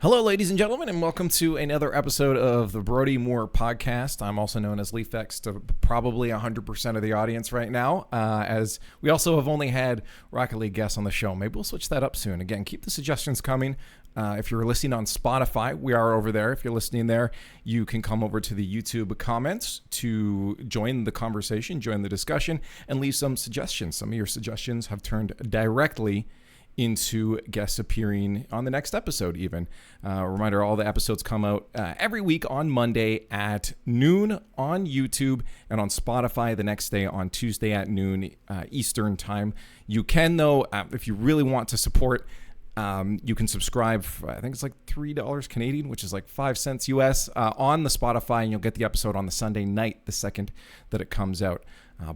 Hello, ladies and gentlemen, and welcome to another episode of the Brody Moore podcast. I'm also known as Liefx to probably 100% of the audience right now, as we also have only had Rocket League guests on the show. Maybe we'll switch that up soon. Again, keep the suggestions coming. If you're listening on Spotify, we are over there. If you're listening there, you can come over to the YouTube comments to join the conversation, join the discussion, and leave some suggestions. Some of your suggestions have turned directly into guests appearing on the next episode even. Reminder, all the episodes come out every week on Monday at noon on YouTube and on Spotify the next day on Tuesday at noon Eastern time. You can, though, if you really want to support, you can subscribe for, I think it's like $3 Canadian, which is like 5 cents US on the Spotify, and you'll get the episode on the Sunday night, the second that it comes out.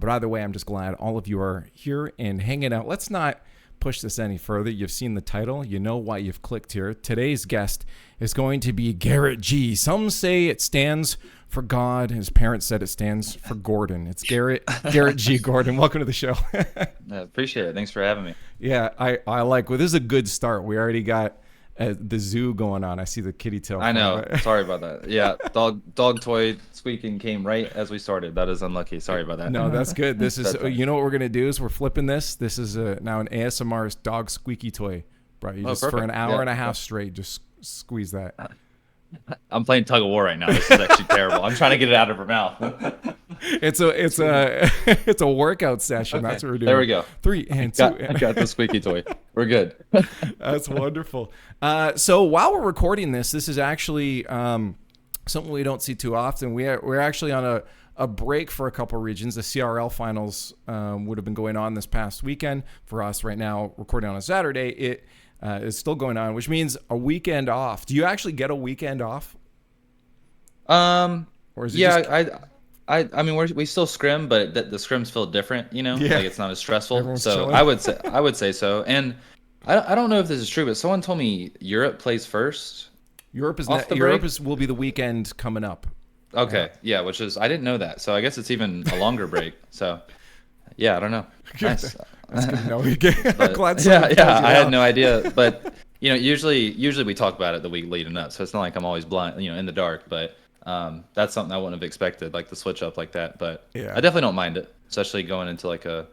But either way, I'm just glad all of you are here and hanging out. Let's not push this any further. You've seen the title. You know why you've clicked here. Today's guest is going to be GarrettG. Some say it stands for God. His parents said it stands for Gordon. It's GarrettG Gordon. Welcome to the show. I appreciate it. Thanks for having me. Yeah, I like. Well, this is a good start. We already got the zoo going on. I see the kitty tail. I know. Sorry about that. Yeah, dog toy squeaking came right as we started. That is unlucky. Sorry about that. No, that's good. This is, you know what we're gonna do is we're flipping this. This is now an ASMR dog squeaky toy, bro. You just for an hour and a half straight, just squeeze that. I'm playing tug of war right now. This is actually terrible. I'm trying to get it out of her mouth. It's a workout session. Okay. That's what we're doing. There we go. 3 and 2. I got the squeaky toy. We're good. That's wonderful. So while we're recording this is actually something we don't see too often. We're actually on a break for a couple regions. The CRL finals would have been going on this past weekend for us. Right now, recording on a Saturday, it is still going on, which means a weekend off. Do you actually get a weekend off? Or is it I mean we still scrim, but the scrims feel different, you know. Yeah. Like it's not as stressful. Everyone's so chilling. I would say so. And I don't know if this is true, but someone told me Europe plays first. Europe will be the weekend coming up. Okay, yeah, which is I didn't know that, so I guess it's even a longer break. So, yeah, I don't know. Nice. That's good to know. Glad I had no idea, but you know, usually we talk about it the week leading up, so it's not like I'm always blind, you know, in the dark. But that's something I wouldn't have expected, like the switch up like that. But yeah. I definitely don't mind it, especially going into like a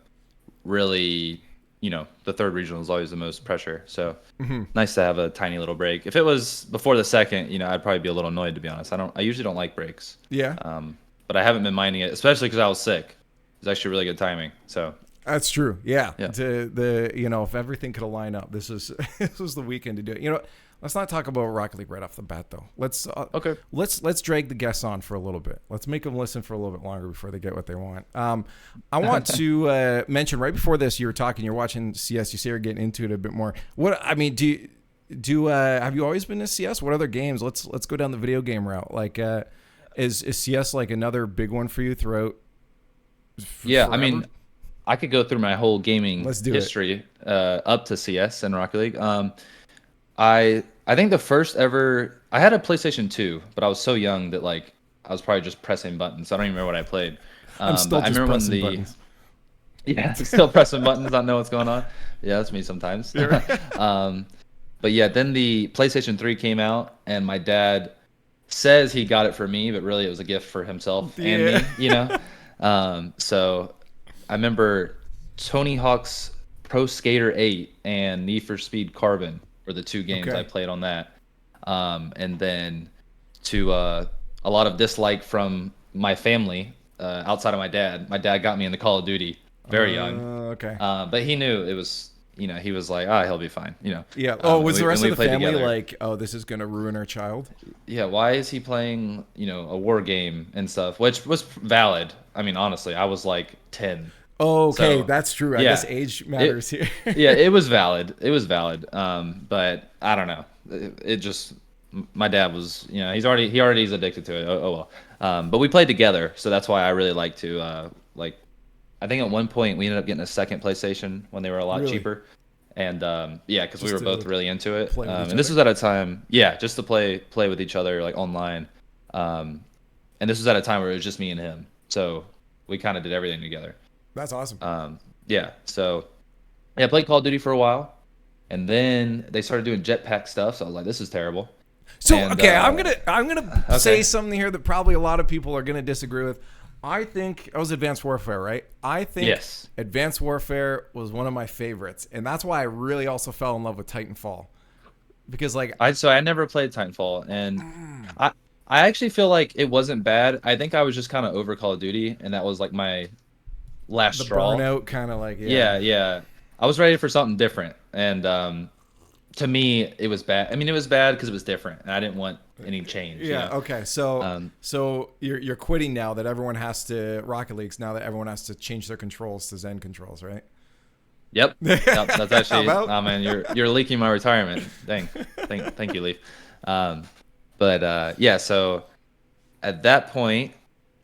really, you know, the third regional is always the most pressure. So nice to have a tiny little break. If it was before the second, you know, I'd probably be a little annoyed, to be honest. I usually don't like breaks. Yeah. But I haven't been minding it, especially because I was sick. It was actually really good timing. So that's true. Yeah. You know, if everything could align up, this was the weekend to do it. You know, let's not talk about Rocket League right off the bat, though. Let's drag the guests on for a little bit. Let's make them listen for a little bit longer before they get what they want. I want to mention right before this, you were talking, you're watching CS. You say you're getting into it a bit more. What I mean, have you always been to CS? What other games? Let's go down the video game route. Like, is CS like another big one for you throughout? Yeah, forever? I mean, I could go through my whole gaming history up to CS and Rocket League. I think the first ever, I had a PlayStation 2, but I was so young that like I was probably just pressing buttons. I don't even remember what I played. I'm still just pressing buttons. Yeah, still pressing buttons. I don't know what's going on. Yeah, that's me sometimes. But yeah, then the PlayStation 3 came out, and my dad says he got it for me, but really it was a gift for himself and me. You know, so I remember Tony Hawk's Pro Skater 8 and Need for Speed Carbon were the two games I played on that. And then to a lot of dislike from my family outside of my dad. My dad got me into Call of Duty very young. But he knew it was, you know, he was like, he'll be fine, you know. Yeah. Was the rest of the family together. Like, this is going to ruin our child? Yeah. Why is he playing, you know, a war game and stuff, which was valid. I mean, honestly, I was like 10. Oh, okay, so, that's true. I guess age matters here. Yeah, it was valid. But I don't know. It just, my dad was, you know, he already is addicted to it. Oh well. But we played together, so that's why I really like to like. I think at one point we ended up getting a second PlayStation when they were a lot cheaper, and yeah, because we were both really into it. And this was at a time, just to play with each other like online. And this was at a time where it was just me and him, so we kind of did everything together. That's awesome. Yeah, so I played Call of Duty for a while, and then they started doing jetpack stuff. So I was like, this is terrible. So And, okay, I'm gonna okay. say something here that probably a lot of people are gonna disagree with. I think it was Advanced Warfare, right? I think Yes. Advanced Warfare was one of my favorites, and that's why I really also fell in love with Titanfall, because like I never played Titanfall, and I I actually feel like it wasn't bad. I think I was just kind of over Call of Duty, and that was like my last the straw. burnout kind of like Yeah, yeah. I was ready for something different, and to me, it was bad. I mean, it was bad because it was different, and I didn't want any change. Yeah. Okay. So Um, so you're quitting now that everyone has to Rocket Leagues now that everyone has to change their controls to Zen controls, right? Yep. Yep. That's How actually. about? Oh man, you're leaking my retirement. Dang. Thank you, Leaf. Um, but yeah. So at that point,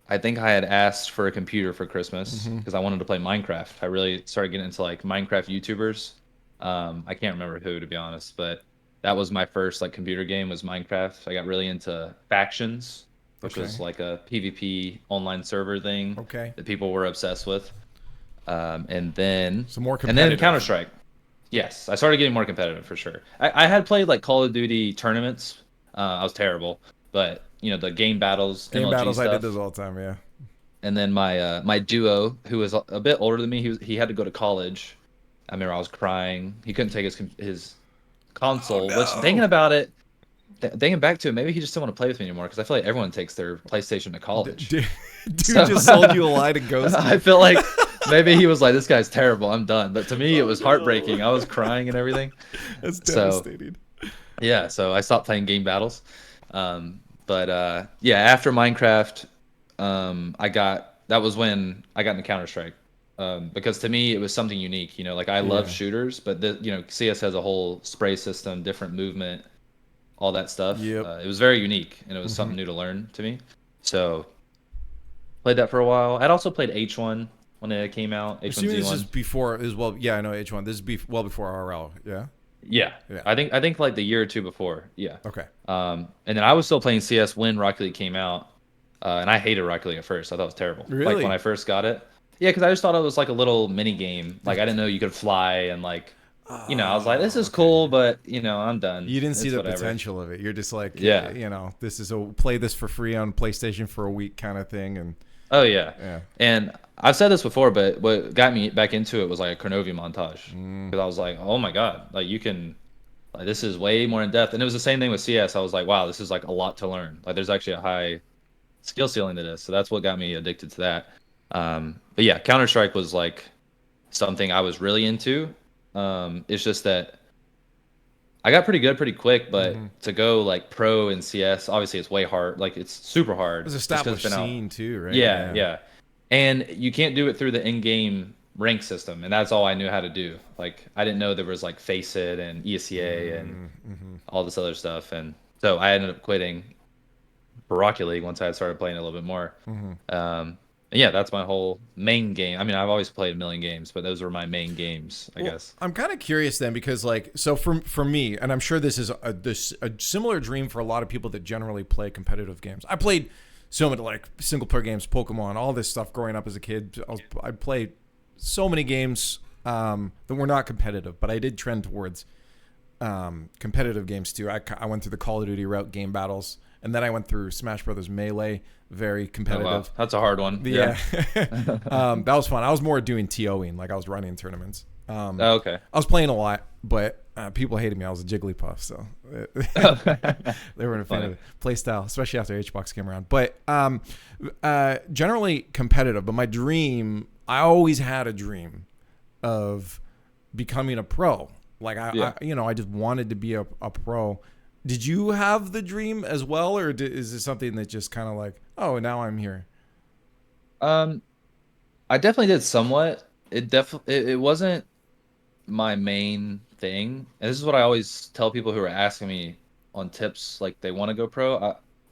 I think I had asked for a computer for Christmas because I wanted to play Minecraft. I really started getting into like Minecraft YouTubers. I can't remember who to be honest, but that was my first like computer game was Minecraft. I got really into Factions, which Okay. was like a PvP online server thing Okay. that people were obsessed with. And then So more and then competitive. Counter Strike. Yes, I started getting more competitive for sure. I had played like Call of Duty tournaments. I was terrible, but the game battles, Game MLG battles, I did stuff. those all the time. Yeah. And then my duo, who was a bit older than me, he had to go to college. I remember I was crying. He couldn't take his Oh console. Which thinking no. about it, thinking back to it, maybe he just didn't want to play with me anymore because I feel like everyone takes their PlayStation to college. Dude So just sold you a lie to ghost I you. feel like maybe he was like, "This guy's terrible. I'm done." But to me, it Oh was no. heartbreaking. I was crying and everything. That's So devastating. yeah, so I stopped playing game battles. But yeah, after Minecraft, that was when I got into Counter Strike. Because to me it was something unique. Like I love Yeah. shooters, but CS has a whole spray system, different movement, all that stuff. Yep. It was very unique, and it was something new to learn to me. So played that for a while. I'd also played H1 when it came out, Assuming this is H1Z1. before as well. Yeah, I know H1. This is well before RL. Yeah. Yeah, Yeah. I think like the year or two before. Yeah. Okay. And then I was still playing CS when Rocket League came out, and I hated Rocket League at first. I thought it was terrible. Like when Really? I first got it. Yeah, because I just thought it was like a little mini game. Like I didn't know you could fly and like, I was like, this Oh, is okay. cool, but I'm done. You didn't see It's the whatever. potential of it. You're just like, Yeah. this is a play this for free on PlayStation for a week kind of thing, and Oh yeah. yeah. And I've said this before, but what got me back into it was like a Cronovia montage Mm. because I was like, oh my god, like you can, like this is way more in depth. And it was the same thing with CS. I was like, wow, this is like a lot to learn. Like there's actually a high skill ceiling to this. So that's what got me addicted to that. But yeah, Counter Strike was like something I was really into. It's just that I got pretty good pretty quick, but to go like pro in CS, obviously it's way hard. Like it's super hard. There's just 'cause established it's been out. scene too, right? Yeah, yeah. And you can't do it through the in-game rank system, and that's all I knew how to do. Like I didn't know there was like Face It and ESEA and all this other stuff, and so I ended up quitting for Rocket League once I had started playing it a little bit more. And yeah, that's my whole main game. I mean, I've always played a million games, but those were my main games, I guess. I'm kind of curious then because like so for me, and I'm sure this is a similar dream for a lot of people that generally play competitive games. I played so many like single player games, Pokemon, all this stuff growing up as a kid. I played so many games that were not competitive, but I did trend towards competitive games too. I went through the Call of Duty route, game battles, and then I went through Smash Brothers Melee, very Oh, competitive. wow. That's a hard one. Yeah, that was fun. I was more doing TOing, like I was running tournaments. Oh, okay. I was playing a lot, but people hated me. I was a Jigglypuff, so they weren't a fan of it. Playstyle, especially after HBox came around. But generally competitive. But my dream, I always had a dream of becoming a pro. Like I just wanted to be a pro. Did you have the dream as well, or is it something that just kind of like, oh, now I'm here? I definitely did somewhat. It wasn't my main thing. And this is what I always tell people who are asking me on tips, like they want to go pro.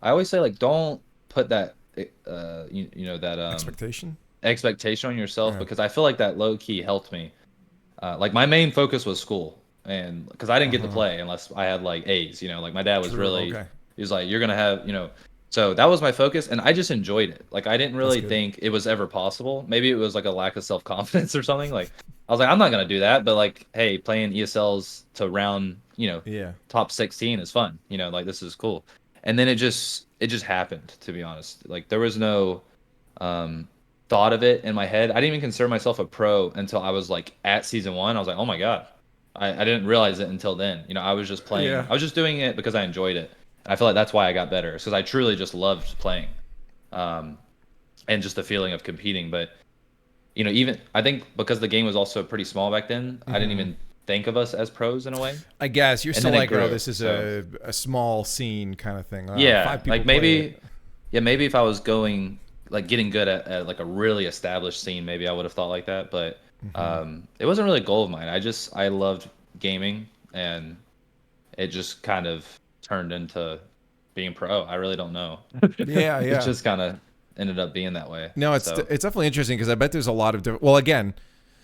I always say like don't put that that Expectation. expectation on yourself Yeah. because I feel like that low key helped me. Like my main focus was school, and because I didn't get to play unless I had like A's. Like my dad was True, really, okay. he was like, you're gonna have, so that was my focus, and I just enjoyed it. Like I didn't really good. think it was ever possible. Maybe it was like a lack of self confidence or something. Like I was like, I'm not gonna do that, but like, hey, playing ESLs to round, Yeah. top 16 is fun. Like this is cool. And then it just happened, to be honest. Like there was no um thought of it in my head. I didn't even consider myself a pro until I was like at season one. I was like, oh my God. I didn't realize it until then. I was just playing. Yeah. I was just doing it because I enjoyed it. And I feel like that's why I got better. Because I truly just loved playing. Um, and just the feeling of competing. But even I think because the game was also pretty small back then, I didn't even think of us as pros in a way. I guess you're And still then it like, oh, grew, this is so a small scene kind of thing. yeah, 5 people like play maybe it. yeah, maybe if I was going like getting good at like a really established scene, maybe I would have thought like that. But it wasn't really a goal of mine. I loved gaming, and it just kind of turned into being pro. I really don't know. Yeah, It yeah. just kind of ended up being that way. No, it's So definitely interesting because I bet there's a lot of different. Well, again,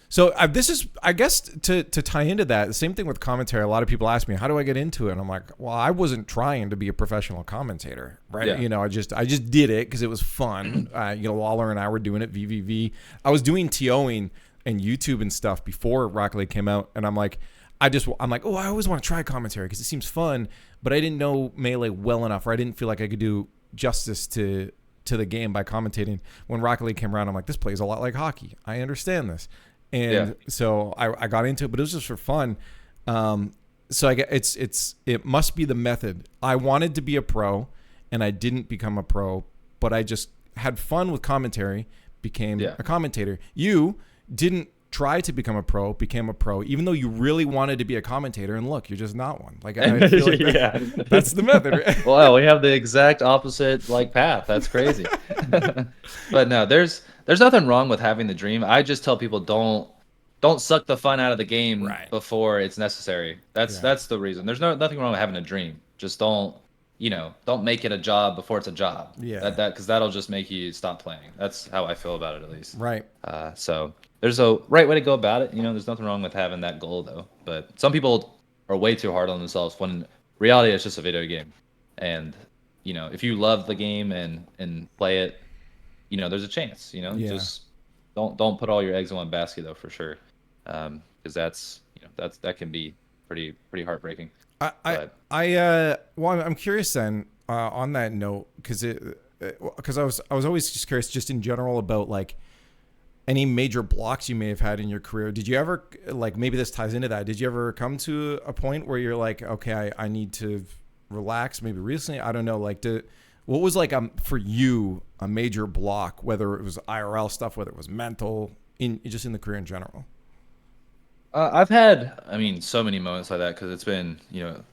so this is, I guess, to tie into that. The same thing with commentary. A lot of people ask me, "How do I get into it?" And I'm like, "Well, I wasn't trying to be a professional commentator, right? yeah, I just did it because it was fun. Lawler and I were doing it. VVV. I was doing TOing and YouTube and stuff before Rocket League came out, and I'm like, oh, I always want to try commentary because it seems fun, but I didn't know Melee well enough, or I didn't feel like I could do justice to the game by commentating. When Rocket League came around, I'm like, this plays a lot like hockey. I understand this. yeah. And so I got into it, but it was just for fun. So I get it must be the method. I wanted to be a pro, and I didn't become a pro, but I just had fun with commentary, became Yeah. a commentator. You didn't try to become a pro, became a pro, even though you really wanted to be a commentator, and look, you're just not one. Like I feel like Yeah. that's the method. Right? Well, we have the exact opposite like path. That's crazy. But no, there's nothing wrong with having the dream. I just tell people don't suck the fun out of the game Right. before it's necessary. That's Yeah. that's the reason. There's nothing wrong with having a dream. Just don't make it a job before it's a job. Yeah. That because that'll just make you stop playing. That's how I feel about it, at least. Right. So there's a right way to go about it. There's nothing wrong with having that goal though. But some people are way too hard on themselves when in reality it's just a video game. And if you love the game and play it, there's a chance. Yeah. Just don't put all your eggs in one basket though, for sure. Because that can be pretty heartbreaking. Well, I'm curious then on that note because I was always just curious just in general about like any major blocks you may have had in your career. Did you ever, like, maybe this ties into that, did you ever come to a point where you're like, okay, I need to relax? Maybe recently, I don't know, like, what was like for you a major block, whether it was IRL stuff, whether it was mental, just in the career in general? I've had, so many moments like that because it's been,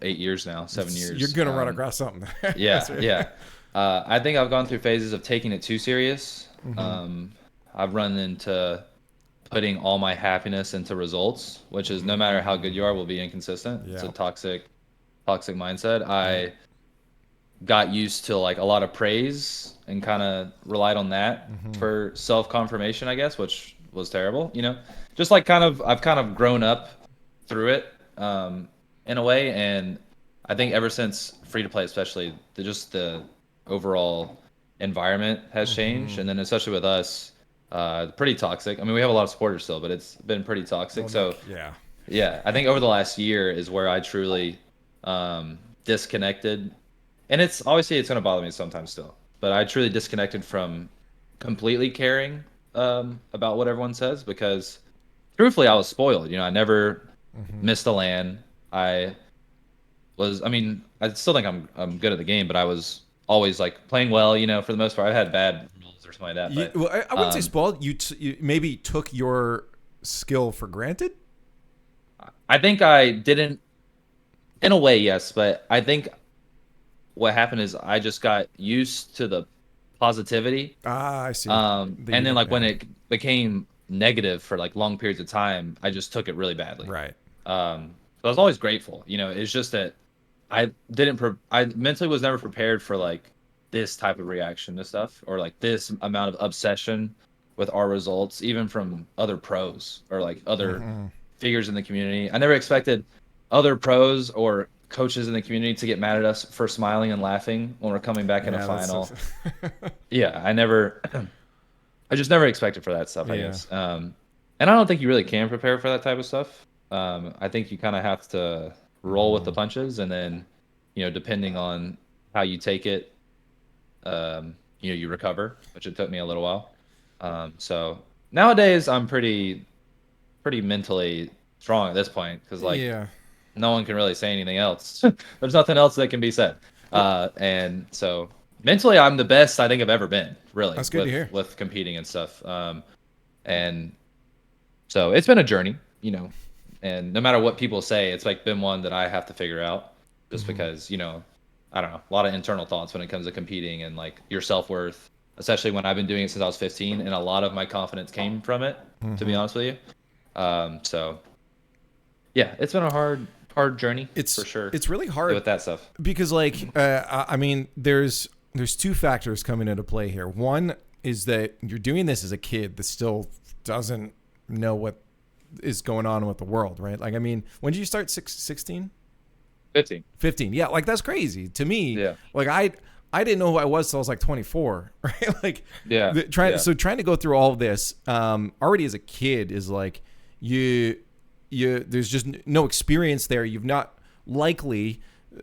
8 years now, 7 years. You're gonna run across something. Yeah, Right. yeah. I think I've gone through phases of taking it too serious. I've run into putting all my happiness into results, which is no matter how good you are, will be inconsistent. It's a Yeah. toxic mindset. I got used to like a lot of praise and kind of relied on that for self confirmation, I guess, which was terrible. Just like I've kind of grown up through it in a way, and I think ever since free to play, especially the overall environment has changed, and then especially with us, pretty toxic. We have a lot of supporters still, but it's been pretty toxic. So Yeah. yeah, I think over the last year is where I truly disconnected, and it's obviously it's gonna bother me sometimes still, but I truly disconnected from completely caring about what everyone says because truthfully I was spoiled. I never missed a LAN. I still think I'm good at the game, but I was always like playing well. For the most part, I had bad rules or something like that. But Well, I wouldn't say spoiled. You maybe took your skill for granted. I think I didn't, in a way, yes. But I think what happened is I just got used to the positivity. Ah, I see. And then like when it became negative for like long periods of time, I just took it really badly. Right. So I was always grateful. It's just that I mentally was never prepared for like this type of reaction to stuff or like this amount of obsession with our results, even from other pros or like other figures in the community. I never expected other pros or coaches in the community to get mad at us for smiling and laughing when we're coming back in a final. Yeah, I just never expected for that stuff, I guess. And And I don't think you really can prepare for that type of stuff. I think you kind of have to roll with the punches, and then, depending on how you take it, you recover, which it took me a little while. So nowadays I'm pretty mentally strong at this point, because like Yeah. no one can really say anything else. There's nothing else that can be said. And so mentally, I'm the best I think I've ever been, really, That's good to hear. with competing and stuff. And so it's been a journey, and no matter what people say, it's like been one that I have to figure out, just because, I don't know, a lot of internal thoughts when it comes to competing and like your self-worth, especially when I've been doing it since I was 15, and a lot of my confidence came from it, to be honest with you. So yeah, it's been a hard journey, for sure. It's really hard with that stuff, because like I mean, there's two factors coming into play here. One is that you're doing this as a kid that still doesn't know what is going on with the world, right? Like, I mean, when did you start? 16? 15. Yeah, like that's crazy to me. Yeah. Like I didn't know who I was till I was like 24, right? Like, yeah. Trying to go through all of this already as a kid is like you there's just no experience there. You've not likely,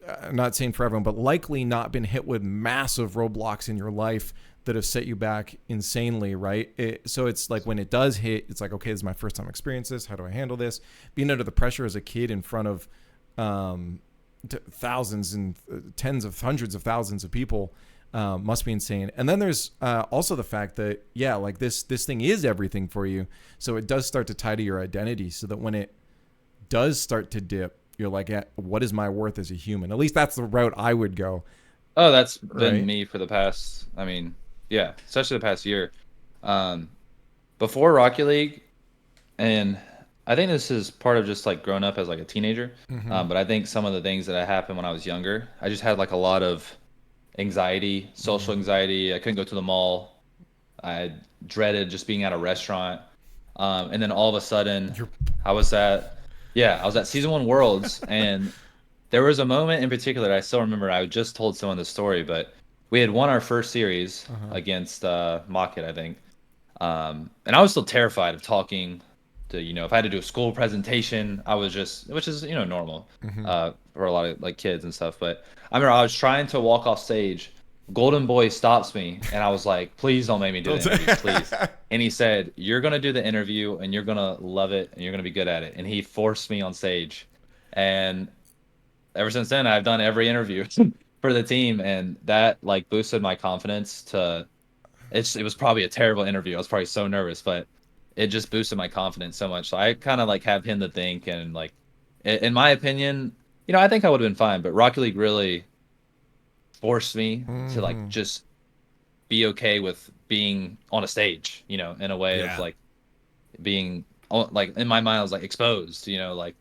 I'm not saying for everyone, but likely not been hit with massive roadblocks in your life that have set you back insanely, right? So it's like when it does hit, it's like, okay, this is my first time experience this. How do I handle this? Being under the pressure as a kid in front of thousands and tens of hundreds of thousands of people must be insane. And then there's also the fact that, yeah, like this thing is everything for you. So it does start to tie to your identity, so that when it does start to dip, you're like, what is my worth as a human? At least that's the route I would go. Oh, that's been me for the past, I mean, yeah, especially the past year. Before Rocket League, and I think this is part of just like growing up as like a teenager. But I think some of the things that happened when I was younger, I just had like a lot of anxiety, social anxiety. I couldn't go to the mall. I dreaded just being at a restaurant. And then all of a sudden, I was at Season 1 Worlds, and there was a moment in particular that I still remember. I just told someone the story, but we had won our first series against Mocket, I think. And I was still terrified of talking to, if I had to do a school presentation, which is, normal for a lot of like kids and stuff. But I remember I was trying to walk off stage. Golden Boy stops me, and I was like, please don't make me do the interview, please. And he said, you're going to do the interview, and you're going to love it, and you're going to be good at it. And he forced me on stage. And ever since then, I've done every interview for the team, and that like boosted my confidence it was probably a terrible interview. I was probably so nervous, but it just boosted my confidence so much. So I kind of like have him to thank, and like, in my opinion, I think I would have been fine, but Rocket League really forced me to like just be okay with being on a stage, in a way of like being like, in my mind I was like exposed, like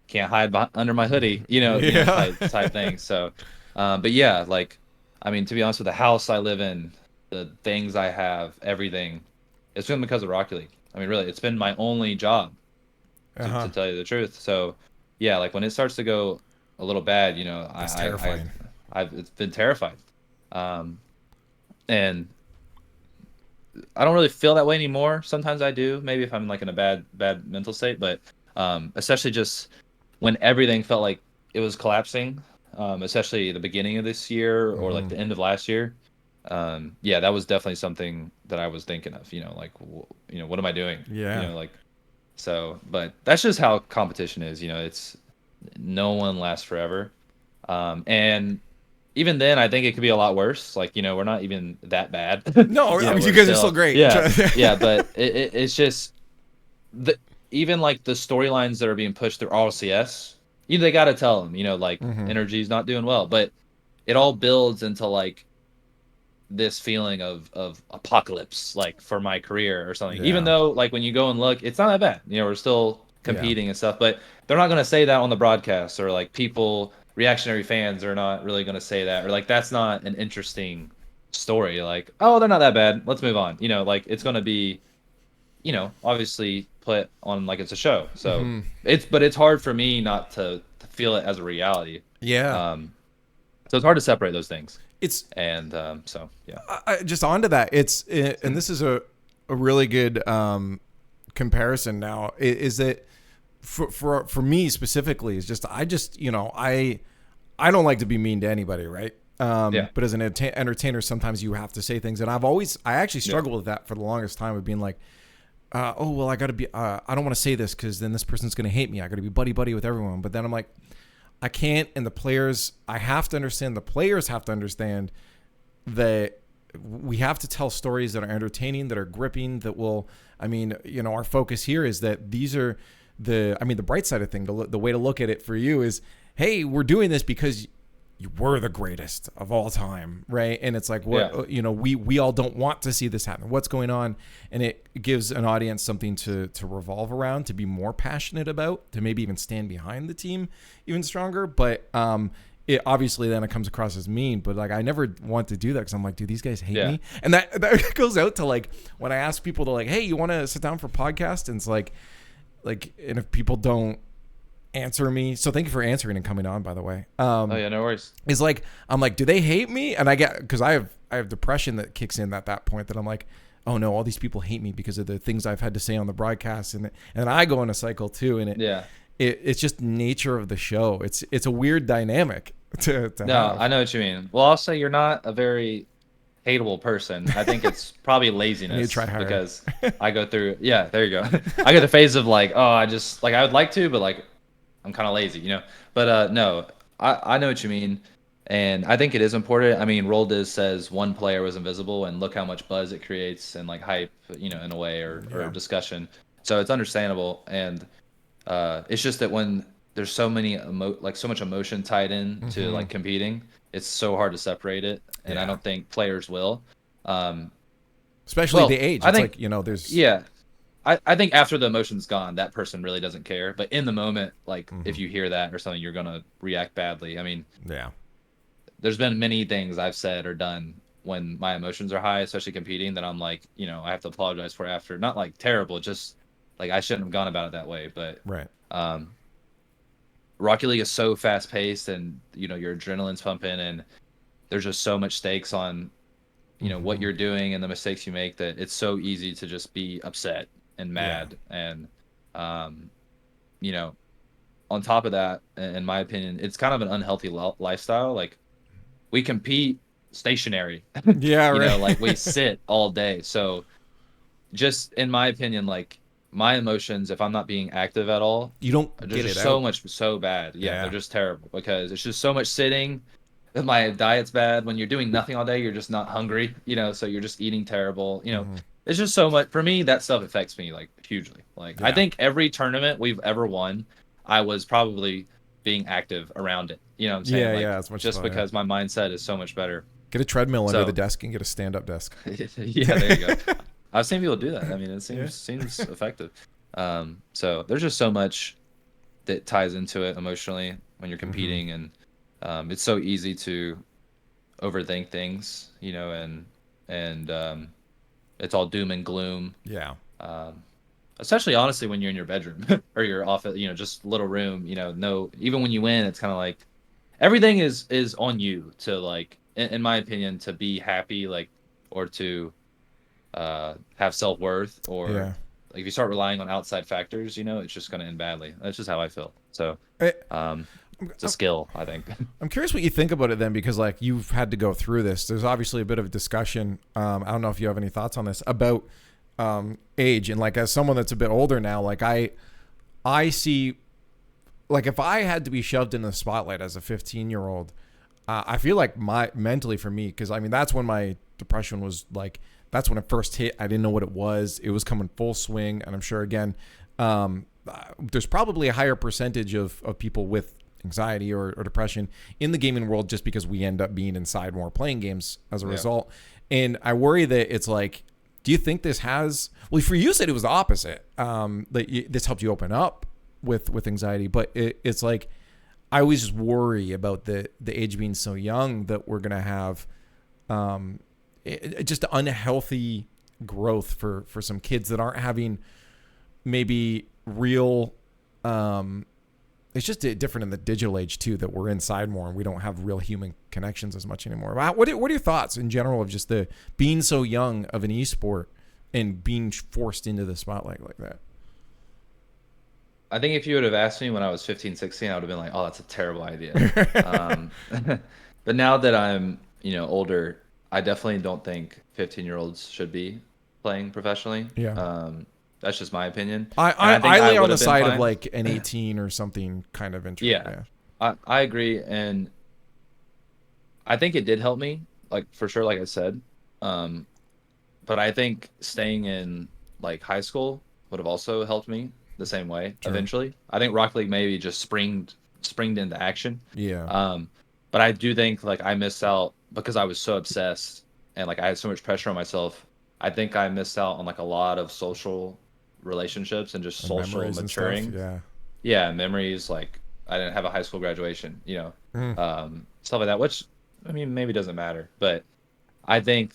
can't hide under my hoodie, type thing. So, but yeah, like, I mean, to be honest, with the house I live in, the things I have, everything, it's been because of Rocket League. I mean, really, it's been my only job, to tell you the truth. So, yeah, like when it starts to go a little bad, That's terrifying. It's been terrifying. And I don't really feel that way anymore. Sometimes I do, maybe if I'm like in a bad mental state, but especially just when everything felt like it was collapsing, especially the beginning of this year or like the end of last year. Yeah, that was definitely something that I was thinking of, like, what am I doing? Yeah. Like, so, but that's just how competition is, it's no one lasts forever. And even then, I think it could be a lot worse. Like, we're not even that bad. No, you guys are still great. Yeah, yeah, but it's just even like the storylines that are being pushed through RLCS, they got to tell them, like energy's not doing well, but it all builds into like this feeling of apocalypse, like for my career or something. Even though like when you go and look, it's not that bad. We're still competing and stuff, but they're not going to say that on the broadcast, or like reactionary fans are not really going to say that, or like that's not an interesting story. Like, oh, they're not that bad, let's move on. Like it's going to be, obviously put on like it's a show. So it's hard for me not to feel it as a reality. So it's hard to separate those things. So yeah. Just onto that, and this is a really good kind comparison now is that for me specifically is just I don't like to be mean to anybody, right? But as an entertainer, sometimes you have to say things, and I actually struggle with that for the longest time of being like, oh well, I got to be I don't want to say this because then this person's going to hate me. I got to be buddy with everyone, but then I'm like, I can't, and the players, I have to understand. The players have to understand that we have to tell stories that are entertaining, that are gripping, that will. I mean, our focus here is that these are the bright side of thing. The way to look at it for you is, hey, we're doing this because you were the greatest of all time, right? And it's like, we all don't want to see this happen. What's going on? And it gives an audience something to revolve around, to be more passionate about, to maybe even stand behind the team even stronger. But it obviously then it comes across as mean, but like I never want to do that because I'm like, do these guys hate me? And that goes out to like when I ask people to like, hey, you want to sit down for a podcast? And it's like, and if people don't answer me, so thank you for answering and coming on, by the way. Oh yeah, no worries. It's like I'm like, do they hate me? And I get, because I have depression that kicks in at that point, that I'm like, oh no, all these people hate me because of the things I've had to say on the broadcast, and I go in a cycle too, and it's just nature of the show. It's a weird dynamic to no have. I know what you mean. Well, I'll say you're not a very hateable person. I think it's probably laziness. You try harder. Because I go through there you go. I get the phase of like, oh, I just like I would like to, but like I'm kind of lazy, But no, I know what you mean, and I think it is important. I mean, Roldiz says one player was invisible, and look how much buzz it creates and like hype, in a way or discussion. So it's understandable, and it's just that when there's so many so much emotion tied in to like competing, it's so hard to separate it, and I don't think players will. Especially the age. I think there's I think after the emotion's gone, that person really doesn't care. But in the moment, like if you hear that or something, you're gonna react badly. I mean, there's been many things I've said or done when my emotions are high, especially competing, that I'm like, I have to apologize for after. Not like terrible, just like I shouldn't have gone about it that way. But Rocket League is so fast paced, and your adrenaline's pumping, and there's just so much stakes on what you're doing and the mistakes you make, that it's so easy to just be upset and mad. And on top of that, in my opinion, it's kind of an unhealthy lifestyle. Like we compete stationary, like we sit all day. So just in my opinion, like my emotions, if I'm not being active at all, you don't get it so bad. They're just terrible, because it's just so much sitting. My diet's bad. When you're doing nothing all day, you're just not hungry, so you're just eating terrible. It's just so much. For me, that stuff affects me like hugely. Like I think every tournament we've ever won, I was probably being active around it. You know what I'm saying? That's much just fun, because my mindset is so much better. Get a treadmill under the desk and get a stand-up desk. There you go. I've seen people do that. I mean, it seems effective. So there's just so much that ties into it emotionally when you're competing, and it's so easy to overthink things, and it's all doom and gloom. Especially honestly when you're in your bedroom or your office, just little room, no, even when you win, it's kind of like everything is on you to, like, in my opinion, to be happy, like, or to have self-worth, or like if you start relying on outside factors, it's just going to end badly. That's just how I feel. So it's a skill, I think. I'm curious what you think about it then, because like you've had to go through this. There's obviously a bit of discussion. I don't know if you have any thoughts on this about age, and like as someone that's a bit older now, like I see, like if I had to be shoved in the spotlight as a 15-year-old, I feel like mentally for me, because I mean that's when my depression was like, that's when it first hit. I didn't know what it was. It was coming full swing, and I'm sure again, there's probably a higher percentage of people with anxiety or depression in the gaming world, just because we end up being inside more playing games as a result. And I worry that it's like, do you think this has, well, for you said it was the opposite, that this helped you open up with anxiety, but it's like, I always just worry about the age being so young that we're going to have just unhealthy growth for some kids that aren't having maybe real, it's just different in the digital age too, that we're inside more and we don't have real human connections as much anymore. What are your thoughts in general of just the being so young of an esport and being forced into the spotlight like that? I think if you would have asked me when I was 15, 16, I would have been like, oh, that's a terrible idea. Um, but now that I'm, older, I definitely don't think 15-year-olds should be playing professionally. Yeah. That's just my opinion. I, And I think I I lay on would the have been side of fine. like an 18 or something kind of entry. Yeah, I agree. And I think it did help me, like for sure, like I said. Um, but I think staying in like high school would have also helped me the same way True. eventually. I think Rocket League maybe just springed into action. Yeah. But I do think like I missed out because I was so obsessed and like I had so much pressure on myself. I think I missed out on like a lot of social relationships and just And social memories and stuff. maturing. Yeah. Yeah, memories like I didn't have a high school graduation, Mm. stuff like that, which I mean maybe doesn't matter, but I think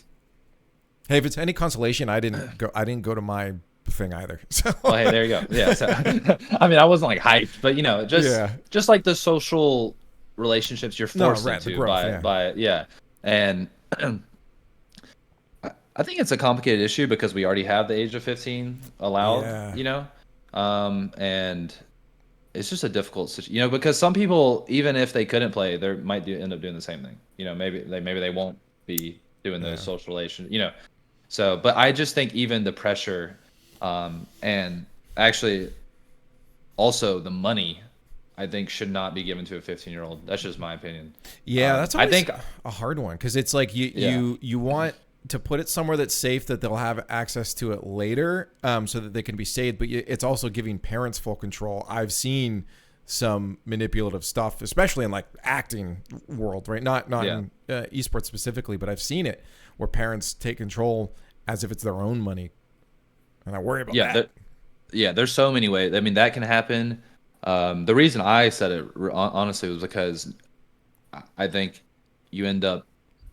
Hey, if it's any consolation, I didn't go. I didn't go to my thing either. So well, hey, there you go. Yeah, so I mean I wasn't like hyped, but just yeah. just like the social relationships you're No, forced right. The into growth. by Yeah. by yeah. And I think it's a complicated issue because we already have the age of 15 allowed, Yeah. and it's just a difficult situation, because some people, even if they couldn't play, they might end up doing the same thing. Maybe they won't be doing those Yeah. social relations. So, but I just think even the pressure, and actually also the money, I think should not be given to a 15-year-old. That's just my opinion. Yeah, that's I always think, a hard one because it's like yeah, you want to put it somewhere that's safe that they'll have access to it later, so that they can be saved. But it's also giving parents full control. I've seen some manipulative stuff, especially in like acting world, right? Not yeah, in esports specifically, but I've seen it where parents take control as if it's their own money, and I worry about yeah, that. there's so many ways. I mean, that can happen. The reason I said it honestly was because I think you end up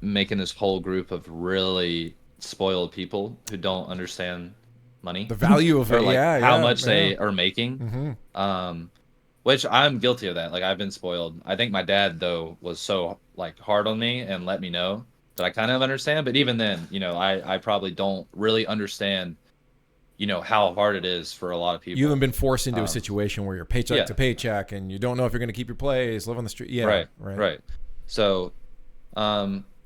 making this whole group of really spoiled people who don't understand money The value of or it, like yeah, how yeah, much yeah. they are making. Mm-hmm. Which I'm guilty of that. Like I've been spoiled. I think my dad though was so like hard on me and let me know that I kind of understand. But even then, I probably don't really understand, how hard it is for a lot of You people. haven't been forced into a Um, situation where you're paycheck yeah, to paycheck and you don't know if you're going to keep your place, live on the street. Yeah, right, right. right. So,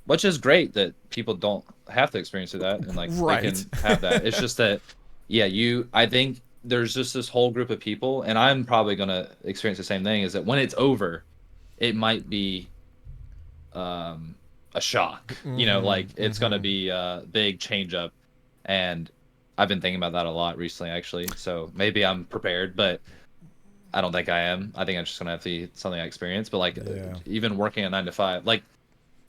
which is great that people don't have to experience that and like they Right. can have that. It's just that, yeah, I think there's just this whole group of people, and I'm probably gonna experience the same thing. Is that when it's over, it might be a shock. Like Mm-hmm. it's gonna Mm-hmm. be a big change up, and I've been thinking about that a lot recently, actually. So maybe I'm prepared, but I don't think I am. I think I'm just gonna have to be something I experience. But like Yeah. even working at 9 to 5, like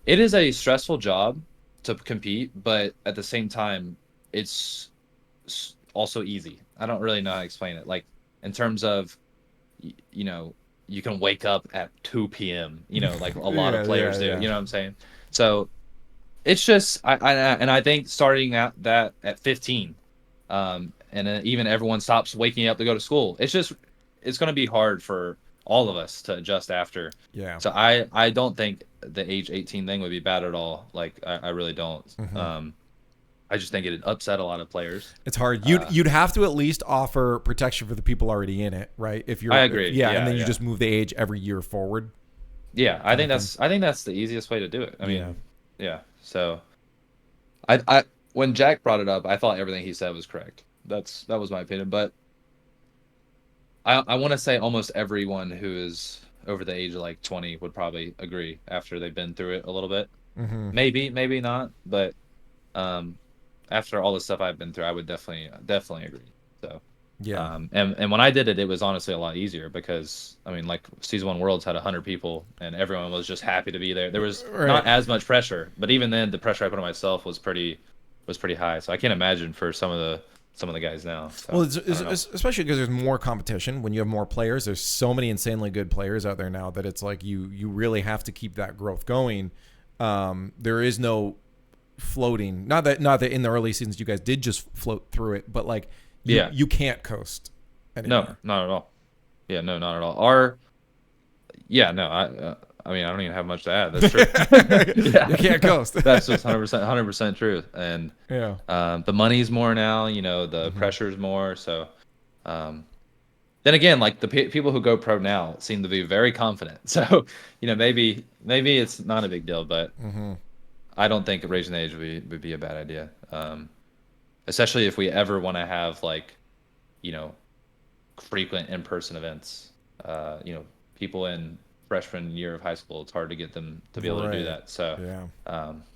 it is a stressful job to compete, but at the same time, it's also easy. I don't really know how to explain it. Like in terms of, you can wake up at 2 p.m. Like a lot of Yeah, players yeah, do. yeah. You know what I'm saying? So it's just I think starting out that at 15, and then even everyone stops waking up to go to school. It's going to be hard for all of us to adjust after. Yeah. So I don't think the age 18 thing would be bad at all. Like I really don't. Mm-hmm. I just think it'd upset a lot of players. It's hard. Uh, You'd have to at least offer protection for the people already in it, right? If you're, I agree. yeah, and Yeah, then you yeah. just move the age every year forward. Yeah, Kind of thing. I think that's the easiest way to do it. I Yeah. mean, yeah. So I when Jack brought it up, I thought everything he said was correct. That was my opinion, but I want to say almost everyone who is over the age of like 20 would probably agree after they've been through it a little bit. Mm-hmm. Maybe not, but um after all the stuff I've been through, I would definitely agree. So Yeah. and when I did it, it was honestly a lot easier because I mean, like Season 1 Worlds had 100 people, and everyone was just happy to be there. There was Right. not as much pressure, but even then, the pressure I put on myself was pretty high. So I can't imagine for some of the guys now. So, Well, I don't know. especially because there's more competition when you have more players. There's so many insanely good players out there now that it's like you really have to keep that growth going. There is no floating. Not that in the early seasons you guys did just float through it, but like Yeah. you can't coast anymore. No, not at all. Yeah, no, not at all. Yeah, no, I mean, I don't even have much to add. That's true. Yeah, You can't coast. that's just 100% true. And Yeah. the money's more now. The Mm-hmm. pressure's more. So, then again, like the people who go pro now seem to be very confident. So, maybe it's not a big deal, but I don't think raising the age would be a bad idea. Especially if we ever want to have like, you know, frequent in-person events. People in freshman year of high school, it's hard to get them to be able to do that. So,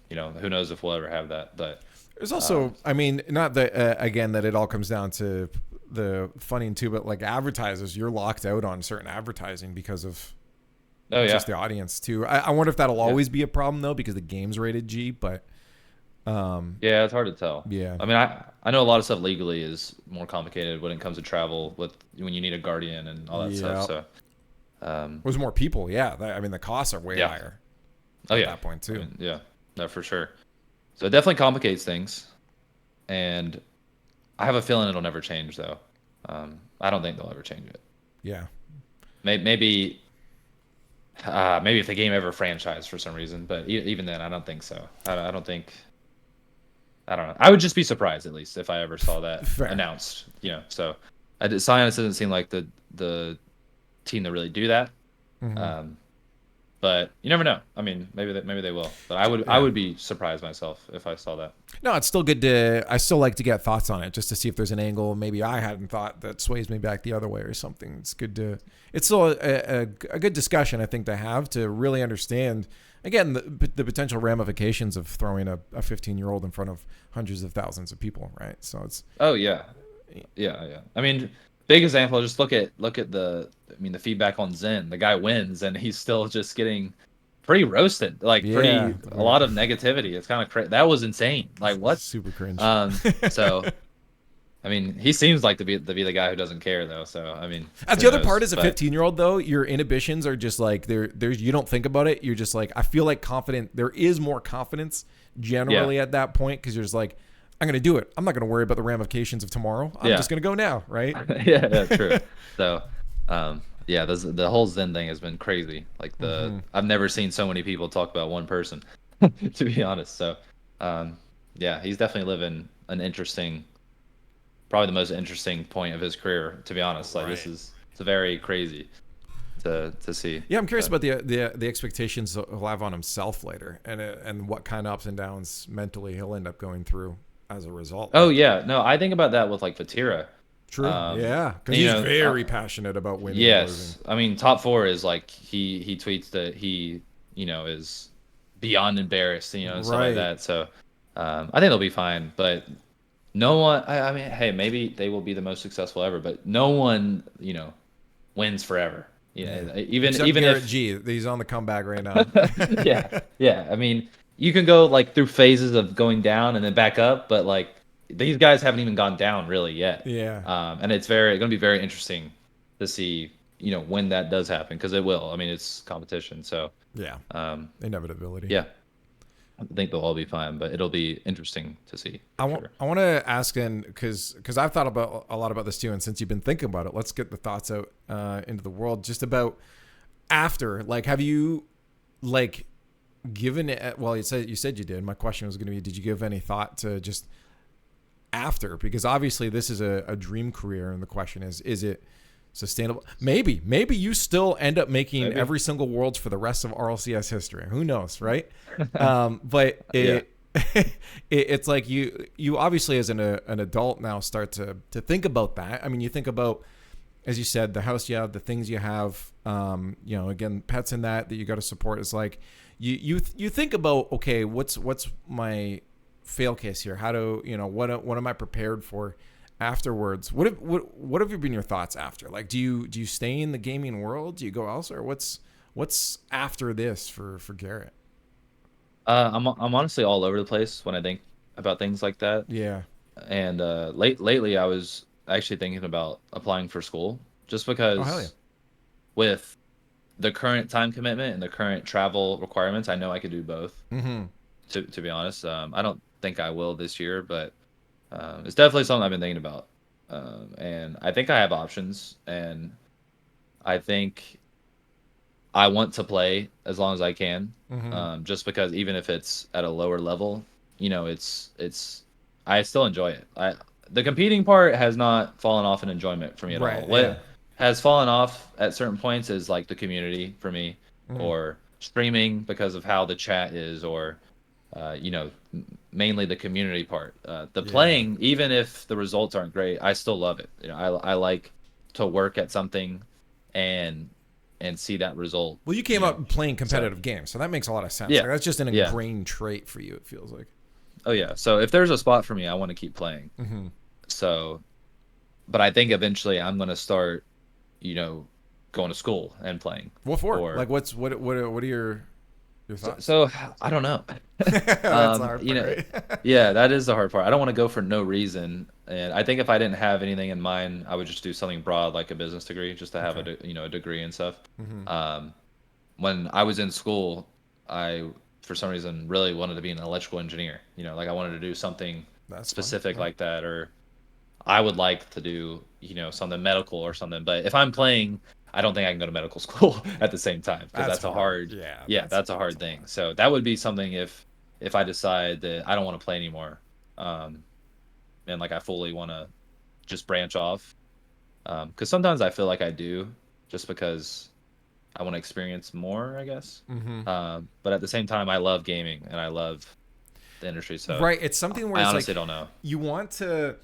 who knows if we'll ever have that, but there's also, I mean, not that again that it all comes down to the funding too, but like advertisers, you're locked out on certain advertising because of just the audience too. I wonder if that'll always be a problem though, because the game's rated G, but yeah, it's hard to tell. Yeah, I mean, I know a lot of stuff legally is more complicated when it comes to travel when you need a guardian and all that stuff. So there's more people. Yeah, I mean the costs are way higher. At that point too. I mean, no, for sure. So it definitely complicates things, and I have a feeling it'll never change though. I don't think they'll ever change it. Yeah, maybe if the game ever franchised for some reason, but even then, I don't think so. I don't think. I don't know. I would just be surprised at least if I ever saw that announced. So Science doesn't seem like the team to really do that. But you never know. I mean, maybe they will. But I would be surprised myself if I saw that. No, it's still good I still like to get thoughts on it just to see if there's an angle maybe I hadn't thought that sways me back the other way or something. It's good it's still a good discussion I think to have to really understand again the potential ramifications of throwing a 15-year-old in front of hundreds of thousands of people, right? So it's yeah. I mean, big example. Just look at the feedback on Zen. The guy wins, and he's still just getting pretty roasted. Like a lot of negativity. It's kind of crazy. That was insane. Like what? Super cringe. So, I mean, he seems like to be the guy who doesn't care though. So I mean, the other part is a 15-year-old though. Your inhibitions are just like there's you don't think about it. You're just like I feel like confident. There is more confidence generally at that point because you're just like. I'm going to do it. I'm not going to worry about the ramifications of tomorrow. I'm just going to go now, right? yeah, true. So, the whole Zen thing has been crazy. Like I've never seen so many people talk about one person, to be honest. So, he's definitely living an interesting, probably the most interesting point of his career, to be honest. Like it's very crazy to see. Yeah, I'm curious about the expectations he'll have on himself later, and what kind of ups and downs mentally he'll end up going through as a result. Oh yeah, no, I think about that with like Vatira. True. Yeah, because he's very passionate about winning. Yes, I mean top 4 is like he tweets that he is beyond embarrassed, and stuff like that. So I think they'll be fine, but no one. I mean, hey, maybe they will be the most successful ever, but no one wins forever. Even GarrettG, he's on the comeback right now. yeah. I mean. You can go like through phases of going down and then back up, but like these guys haven't even gone down really yet. Yeah. And it's going to be very interesting to see, when that does happen because it will. I mean, it's competition, so yeah. Inevitability. Yeah. I think they'll all be fine, but it'll be interesting to see. I want to ask then because I've thought about a lot about this too, and since you've been thinking about it, let's get the thoughts out into the world just about after. Like, have you like given it? Well, you said you did. My question was going to be, did you give any thought to just after? Because obviously this is a dream career, and the question is it sustainable? Maybe you still end up making every single Worlds for the rest of RLCS history. Who knows, right? But it's like you obviously as an adult now start to think about that. I mean, you think about, as you said, the house you have, the things you have, again, pets in that you got to support. Is like you think about, okay, what's my fail case here? How do what am I prepared for afterwards? What have been your thoughts after? Like, do you stay in the gaming world? Do you go elsewhere? What's after this for Garrett? I'm honestly all over the place when I think about things like that. Yeah. And lately I was actually thinking about applying for school just because with the current time commitment and the current travel requirements, I know I could do both. Mm-hmm. To be honest, I don't think I will this year, but it's definitely something I've been thinking about. And I think I have options, and I think I want to play as long as I can. Mm-hmm. Just because even if it's at a lower level, it's I still enjoy it. The competing part has not fallen off in enjoyment for me at all. has fallen off at certain points is like the community for me, Mm. or streaming because of how the chat is, or you know, mainly the community part. The Yeah. playing, even if the results aren't great, I still love it. You know, I like to work at something and see that result. Well, you came up playing competitive games, so that makes a lot of sense. Yeah. Like, that's just an Yeah. ingrained trait for you, it feels like. Oh yeah. So if there's a spot for me, I want to keep playing. Mm-hmm. So, but I think eventually I'm gonna start, you know, going to school and playing. What for? Or, Like, what are your thoughts? so I don't know. That's the hard You part, know, right? yeah, that is the hard part. I don't want to go for no reason, and I think if I didn't have anything in mind, I would just do something broad like a business degree, just to have Okay. a degree and stuff. Mm-hmm. When I was in school, I for some reason really wanted to be an electrical engineer. You know, like I wanted to do something That's fun. specific Yeah. like that, or I would like to do, something medical or something. But if I'm playing, I don't think I can go to medical school at the same time, because That's that's a hard. hard, Yeah, that's a hard thing. So that would be something if I decide that I don't want to play anymore, and like I fully want to just branch off, because sometimes I feel like I do, just because I want to experience more, I guess. Mm-hmm. But at the same time, I love gaming and I love the industry. So Right. It's something where I it's honestly like don't know. you want to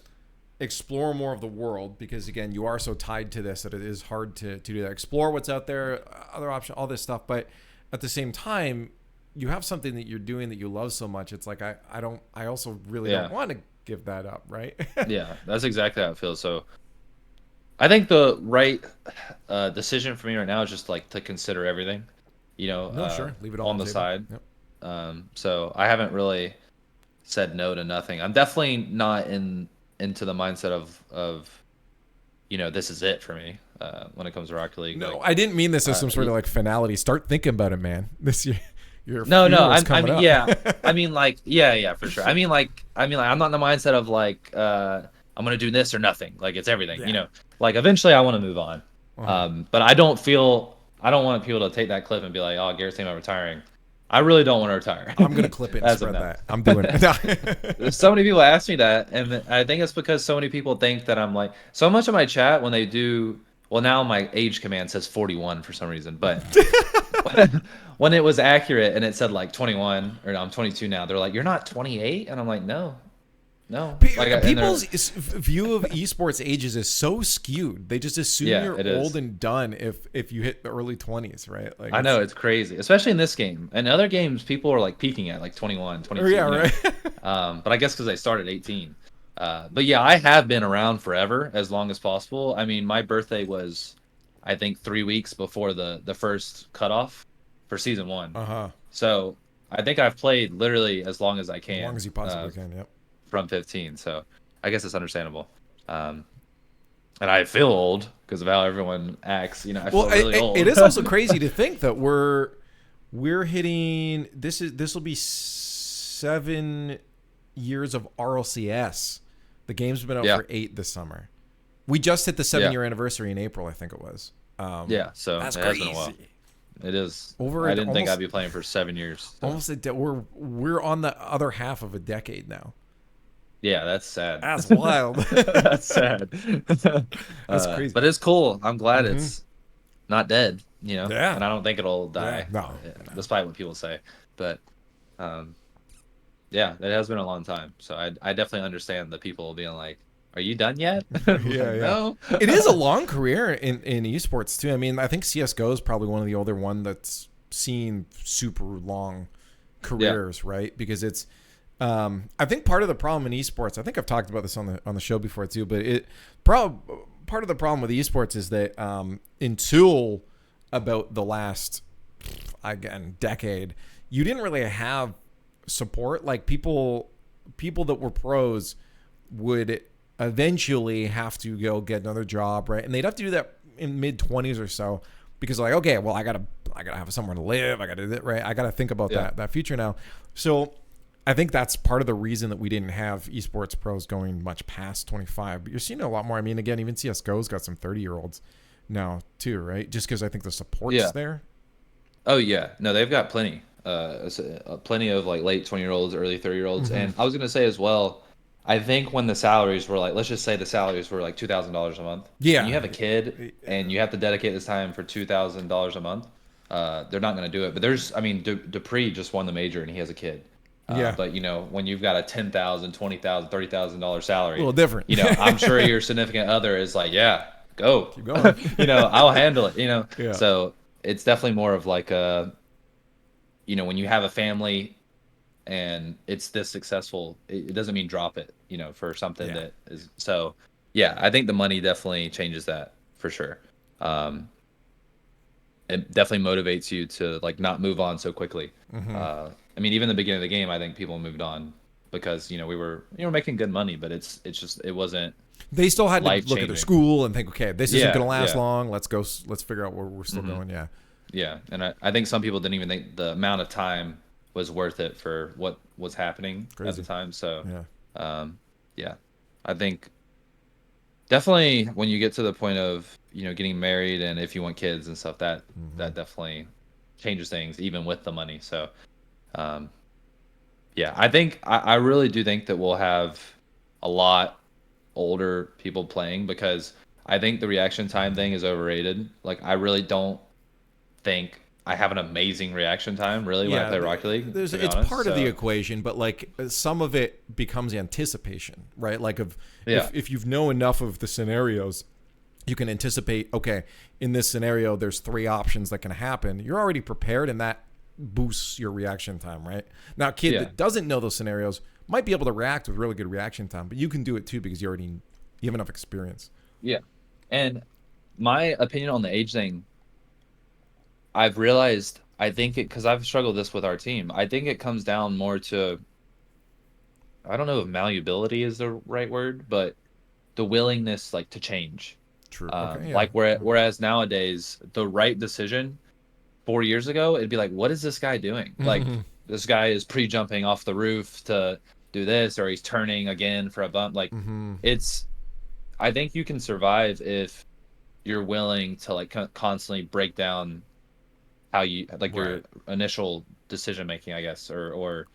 explore more of the world because, again, you are so tied to this that it is hard to do that. Explore what's out there, other options, all this stuff. But at the same time, you have something that you're doing that you love so much. It's like I also really Yeah. don't want to give that up, right? Yeah, that's exactly how it feels. So I think the right decision for me right now is just like to consider everything, No, sure. Leave it all on on the the table. side. Yep. So I haven't really said no to nothing. I'm definitely not into the mindset of this is it for me when it comes to Rocket League. No, Like, I didn't mean this as some sort of like finality. Start thinking about it, man. This year, your no, funeral's I coming mean, up. yeah, I mean, like, yeah, for sure. I mean, like, I'm not in the mindset of like, I'm gonna do this or nothing. Like, it's everything, Yeah. Like, eventually, I want to move on. Uh-huh. But I don't want people to take that clip and be like, oh, Garrett's thinking about retiring. I really don't want to retire. I'm gonna clip it and As of spread now. that. I'm doing it. So many people ask me that, and I think it's because so many people think that I'm like, so much of my chat when they do. Well, now my age command says 41 for some reason, but when it was accurate and it said like 21, or no, I'm 22 now, they're like, "You're not 28," and I'm like, "No, no." Like, People's view of esports ages is so skewed. They just assume Yeah, you're it is. old and done if you hit the early 20s, right? Like I know it's crazy, especially in this game. And other games, people are like peaking at like 21, 22. Yeah, right. But I guess because they started 18. But yeah, I have been around forever, as long as possible. I mean, my birthday was, I think, 3 weeks before the first cutoff for season 1. Uh-huh. So I think I've played literally as long as I can. As long as you possibly can, yep. From 15. So I guess it's understandable. And I feel old because of how everyone acts. I feel really old. It is also crazy to think that we're hitting this will be 7 years of RLCS. The game's been out for 8 this summer. We just hit the 7-year anniversary in April, I think it was. Yeah, so that's it crazy. has been a while. It is. I didn't think I'd be playing for 7 years. So. Almost we're on the other half of a decade now. Yeah, that's sad. That's wild. That's sad. That's crazy. But it's cool. I'm glad it's not dead, Yeah. And I don't think it'll die. No. Despite what people say. But yeah, it has been a long time. So I definitely understand the people being like, "Are you done yet?" Yeah. No. It is a long career in esports too. I mean, I think CS:GO is probably one of the older one that's seen super long careers, right? Because it's I think part of the problem in esports, I think I've talked about this on the show before too, but part of the problem with esports is that until about the last decade, you didn't really have support. Like people that were pros would eventually have to go get another job, right? And they'd have to do that in mid-20s or so because like, okay, well, I gotta have somewhere to live. I gotta do that, right? I gotta think about that future now. So I think that's part of the reason that we didn't have esports pros going much past 25. But you're seeing a lot more. I mean, again, even CSGO's got some 30-year-olds now too, right? Just because I think the support's there. Oh yeah, no, they've got plenty. Plenty of like late 20-year-olds, early 30-year-olds, and I was gonna say as well. I think when the salaries were like, let's just say the salaries were like $2,000 a month. Yeah. And you have a kid and you have to dedicate this time for $2,000 a month. They're not going to do it. But I mean, Dupree just won the major and he has a kid. Yeah. But you know, when you've got a $10,000, $20,000, $30,000 salary, a little different. You know, I'm sure your significant other is like, yeah, go. Keep going. You know, I'll handle it. You know, Yeah. So it's definitely more of like a, you know, when you have a family and it's this successful, it doesn't mean drop it, you know, for something that is. So yeah, I think the money definitely changes that for sure. It definitely motivates you to like not move on so quickly. I mean, even the beginning of the game, I think people moved on because, you know, we were making good money, but it's just, it wasn't. They still had to look at their school and think, okay, this isn't going to last long. Let's go. Let's figure out where we're still going. Yeah. Yeah. And I think some people didn't even think the amount of time was worth it for what was happening at the time. So, yeah, I think definitely when you get to the point of, you know, getting married and if you want kids and stuff, that definitely changes things, even with the money. So, yeah, I think I really do think that we'll have a lot older people playing because I think the reaction time thing is overrated. Like, I really don't think I have an amazing reaction time really when I play Rocket League. It's part of the equation, but like some of it becomes anticipation, right? Like if you know enough of the scenarios, you can anticipate, okay, in this scenario, there's 3 options that can happen. You're already prepared, and that boosts your reaction time, right? Now, a kid that doesn't know those scenarios might be able to react with really good reaction time, but you can do it too because you have enough experience. Yeah. And my opinion on the age thing, I've realized, I think because I've struggled this with our team, I think it comes down more to, I don't know if malleability is the right word, but the willingness like to change. True. Like whereas nowadays, the right decision 4 years ago, it'd be like, what is this guy doing? Like, this guy is pre-jumping off the roof to do this, or he's turning again for a bump. Like, I think you can survive if you're willing to like constantly break down how you like your initial decision making, I guess, or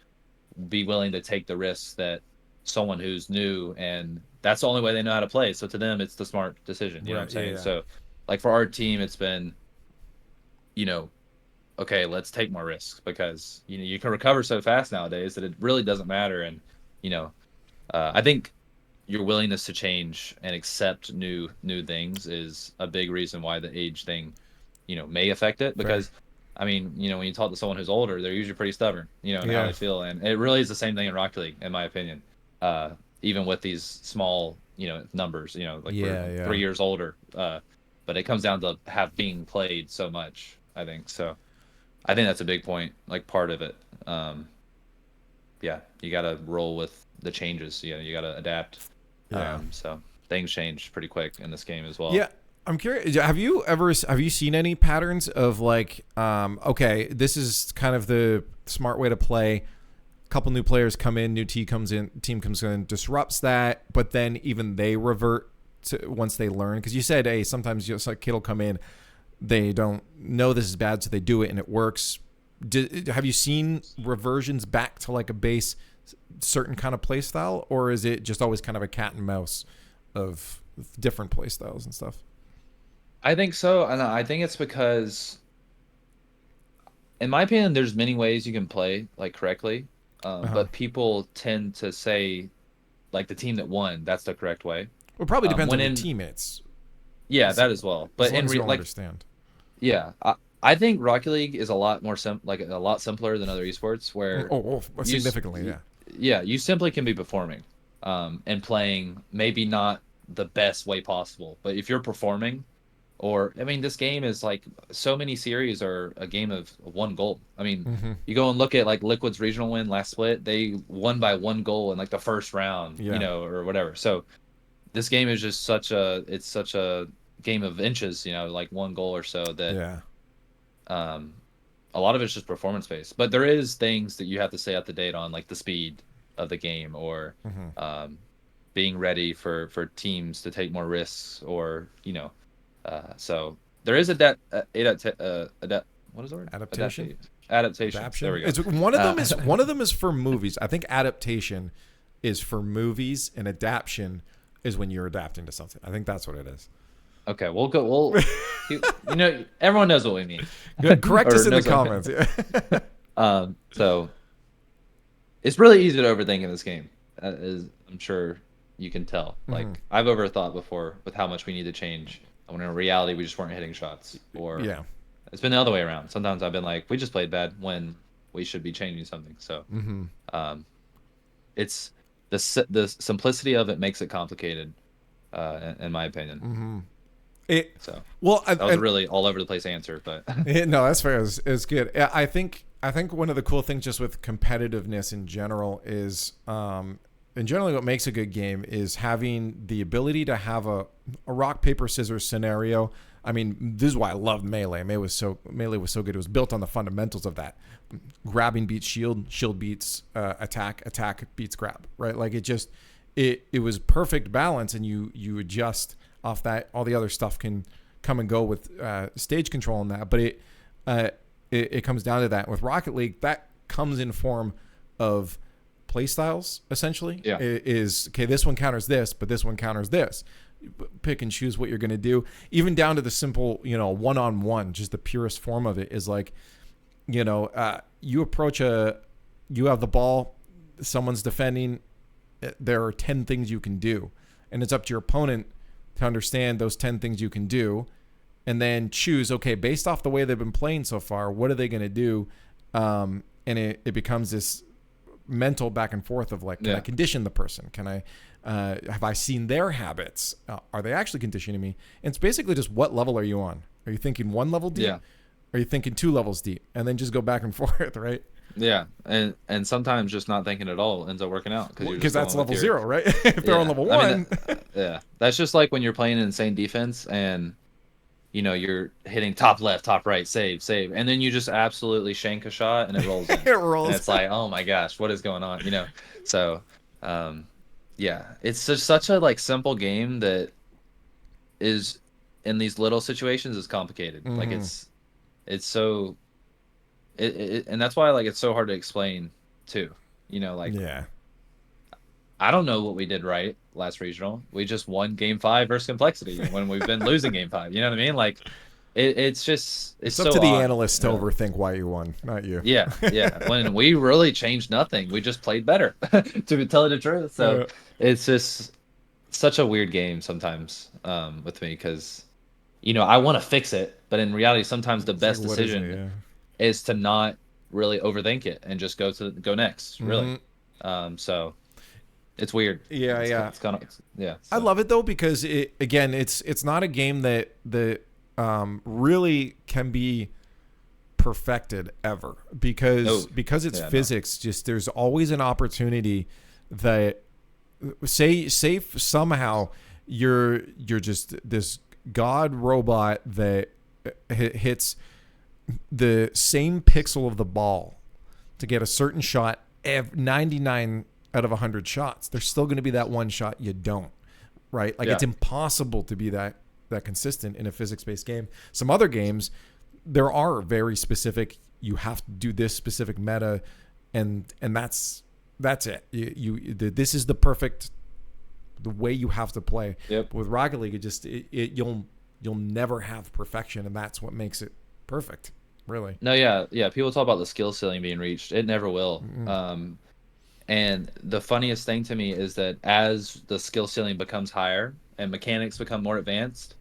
be willing to take the risks that someone who's new, and that's the only way they know how to play. So to them, it's the smart decision. You know what I'm saying? So like for our team, it's been, you know, okay, let's take more risks because, you know, you can recover so fast nowadays that it really doesn't matter. And, you know, I think your willingness to change and accept new things is a big reason why the age thing, you know, may affect it because I mean, you know, when you talk to someone who's older, they're usually pretty stubborn, you know, in how they feel. And it really is the same thing in Rocket League, in my opinion. Even with these small, you know, numbers, you know, like we're 3 years older. But it comes down to being played so much, I think. So I think that's a big point, like part of it. Yeah, you got to roll with the changes. You know, you got to adapt. So things change pretty quick in this game as well. Yeah. I'm curious. Have you seen any patterns of like, okay, this is kind of the smart way to play. A couple new players come in, new team comes in, disrupts that, but then even they revert to once they learn. Because you said, hey, sometimes a kid will come in, they don't know this is bad, so they do it and it works. Have you seen reversions back to like a base certain kind of play style, or is it just always kind of a cat and mouse of different play styles and stuff? I think so, and I think it's because, in my opinion, there's many ways you can play like correctly, but people tend to say, like the team that won, that's the correct way. Well, it probably depends on your teammates. Yeah, that as well. But in like, understand. Yeah, I think Rocket League is a lot more like a lot simpler than other esports where significantly, yeah, you simply can be performing, and playing maybe not the best way possible, but if you're performing. Or, I mean, this game is like so many series are a game of 1 goal. I mean, you go and look at like Liquid's regional win last split, they won by 1 goal in like the first round, you know, or whatever. So this game is just such a game of inches, you know, like 1 goal or so that, a lot of it's just performance based. But there is things that you have to stay up to date on, like the speed of the game or being ready for teams to take more risks or, you know. So there is what is the word? Adaptation. Adaptation. There we go. One of them is for movies. I think Adaptation is for movies, and adaptation is when you're adapting to something. I think that's what it is. Okay, we'll go. Everyone knows what we mean. Correct us in the comments. So it's really easy to overthink in this game, as I'm sure you can tell. Like I've overthought before with how much we need to change, when in reality we just weren't hitting shots. Or it's been the other way around. Sometimes I've been like, we just played bad when we should be changing something. So it's the simplicity of it makes it complicated, in my opinion. That was a really all over the place answer, but no, that's fair. It's good. I think one of the cool things just with competitiveness in general is, and generally what makes a good game is having the ability to have a rock, paper, scissors scenario. I mean, this is why I loved Melee. Melee was so good. It was built on the fundamentals of that. Grabbing beats shield beats attack beats grab, right? Like it was perfect balance, and you adjust off that. All the other stuff can come and go with stage control and that, but it comes down to that. With Rocket League, that comes in form of play styles, essentially. Yeah. Is okay, this one counters this, but this one counters this. Pick and choose what you're going to do, even down to the simple, one-on-one, just the purest form of it is like, you approach you have the ball, someone's defending, there are 10 things you can do, and it's up to your opponent to understand those 10 things you can do, and then choose, okay, based off the way they've been playing so far, what are they going to do? And it becomes this mental back and forth of like, can I condition the person? Can I, have I seen their habits? Are they actually conditioning me? And it's basically just, what level are you on? Are you thinking 1 level deep? Yeah. Are you thinking 2 levels deep? And then just go back and forth, right? Yeah, and sometimes just not thinking at all ends up working out because that's level 0, right? If they're on level 1, that's just like when you're playing insane defense and you're hitting top left, top right, save, and then you just absolutely shank a shot and it rolls in. It rolls. And it's like, oh my gosh, what is going on? So it's just such a simple game that is in these little situations is complicated. Like it's so. And that's why it's so hard to explain too. I don't know what we did right last regional. We just won game 5 versus complexity when we've been losing game 5. You know what I mean? It's up so to the analysts to overthink why you won, not you. Yeah. When we really changed nothing, we just played better, to tell you the truth. So it's just such a weird game sometimes with me because I want to fix it, but in reality, sometimes the best decision is to not really overthink it and just go next. Really, so it's weird. It's kind of So. I love it though because it's not a game that really can be perfected ever because it's physics. Just there's always an opportunity that say somehow you're just this god robot that hits the same pixel of the ball to get a certain shot 99 out of 100 shots. There's still going to be that one shot you don't, right? It's impossible to be that consistent in a physics-based game. Some other games, there are very specific, you have to do this specific meta and that's it. This is the way you have to play. Yep. With Rocket League, you'll never have perfection, and that's what makes it perfect. Really? No, yeah. People talk about the skill ceiling being reached. It never will. And the funniest thing to me is that as the skill ceiling becomes higher and mechanics become more advanced,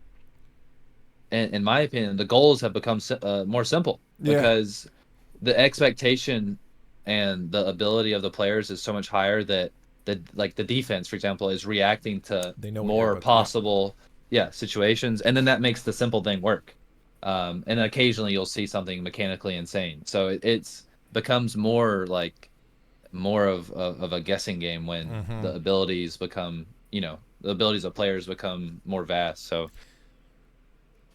and in my opinion, the goals have become more simple because the expectation and the ability of the players is so much higher that the defense, for example, is reacting to more possible situations, and then that makes the simple thing work. And occasionally you'll see something mechanically insane. So it's becomes more of a guessing game when the abilities become, the abilities of players become more vast. So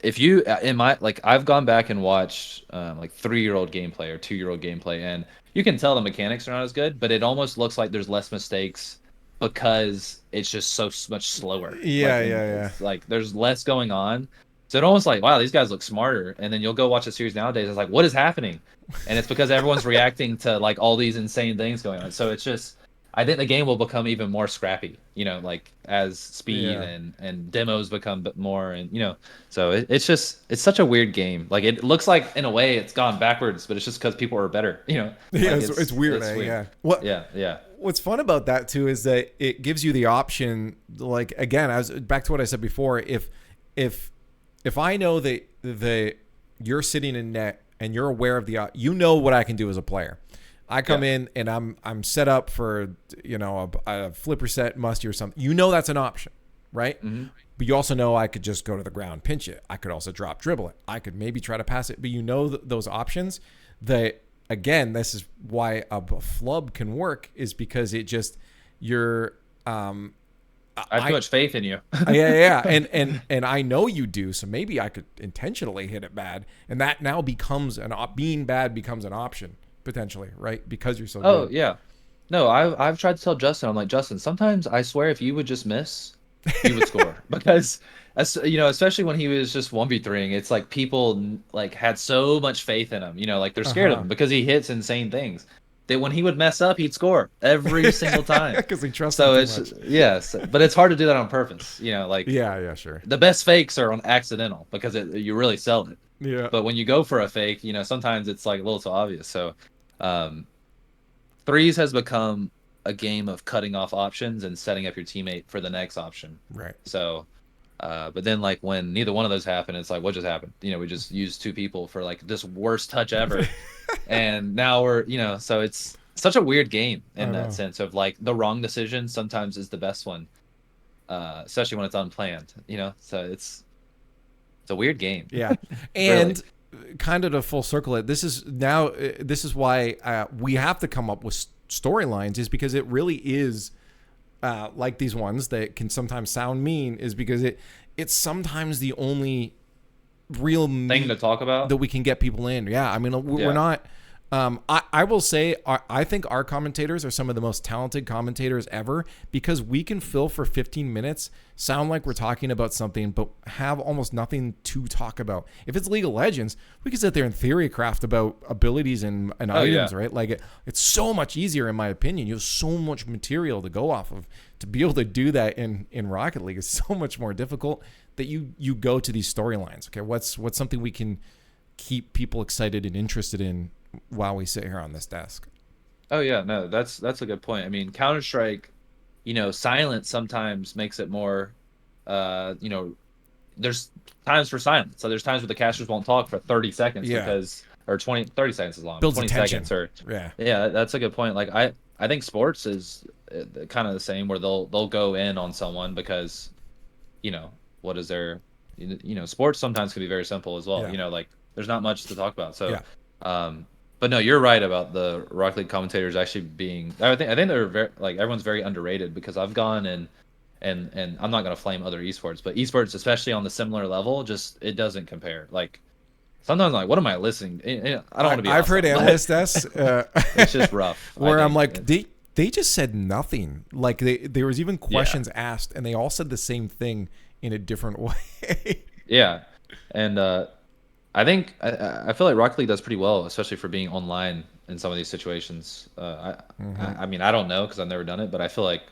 if you, I've gone back and watched 3-year-old gameplay or 2-year-old gameplay, and you can tell the mechanics are not as good, but it almost looks like there's less mistakes because it's just so much slower. It's there's less going on. So it almost wow, these guys look smarter. And then you'll go watch a series nowadays. It's what is happening? And it's because everyone's reacting to all these insane things going on. So it's just, I think the game will become even more scrappy, like as speed Yeah. and demos become more, and so it's such a weird game. Like it looks like in a way it's gone backwards, but it's just because people are better, Yeah, like it's weird. it's weird. Yeah. Yeah. What's fun about that too is that it gives you the option. Like again, as back to what I said before, if I know that you're sitting in net and you're aware of what I can do as a player. I come in and I'm set up for a flipper set musty or something. That's an option, right? Mm-hmm. But you also know I could just go to the ground, pinch it. I could also drop dribble it. I could maybe try to pass it. But those options that, again, this is why a flub can work, is because it just you're. I have too much faith in you. Yeah. And I know you do, so maybe I could intentionally hit it bad, and that now becomes being bad becomes an option. Potentially, right? Because you're so good. Oh, yeah. No, I've tried to tell Justin, I'm like, Justin, sometimes I swear if you would just miss, you would score. Because, especially when he was just 1v3ing, it's like people like had so much faith in him, like they're scared of him because he hits insane things. That when he would mess up, he'd score every single time. Because he trusts him too it's much. Yes, but it's hard to do that on purpose, like yeah, sure. The best fakes are on accidental because you really sell it. Yeah. But when you go for a fake, sometimes it's like a little too obvious. So threes has become a game of cutting off options and setting up your teammate for the next option. Right. So, but then like when neither one of those happen, it's like, what just happened? We just used two people for like this worst touch ever. And now we're, so it's such a weird game in that sense of like the wrong decision sometimes is the best one. Especially when it's unplanned, so it's a weird game. Yeah. And kind of to full circle it, this is why we have to come up with storylines, is because it really is like these ones that can sometimes sound mean, is because it's sometimes the only real thing to talk about that we can get people in. Yeah. I mean, we're not. I will say I think our commentators are some of the most talented commentators ever, because we can fill for 15 minutes, sound like we're talking about something, but have almost nothing to talk about. If it's League of Legends, we can sit there and theory craft about abilities and items, right? Like it's so much easier, in my opinion. You have so much material to go off of. To be able to do that in Rocket League is so much more difficult, that you go to these storylines. Okay, what's something we can keep people excited and interested in while we sit here on this desk? Oh yeah, no, that's a good point. I mean, Counter-Strike, silence sometimes makes it more, there's times for silence. So there's times where the casters won't talk for 30 seconds or 30 seconds is long. Builds 20 attention. seconds yeah, that's a good point. Like I think sports is kind of the same, where they'll go in on someone because, what is their, sports sometimes can be very simple as well. Yeah. Like there's not much to talk about. So, but no, you're right about the Rocket League commentators actually being. I think they're very, like, everyone's very underrated, because I've gone and I'm not gonna flame other esports, but esports, especially on the similar level, just it doesn't compare. Like sometimes I'm like, what am I listening? I don't want to be. I've heard analyst s. It's just rough. Where I'm like, they just said nothing. Like there was even questions asked, and they all said the same thing in a different way. Yeah, and I think I feel like Rocket League does pretty well, especially for being online in some of these situations. I mean, I don't know because I've never done it, but I feel like,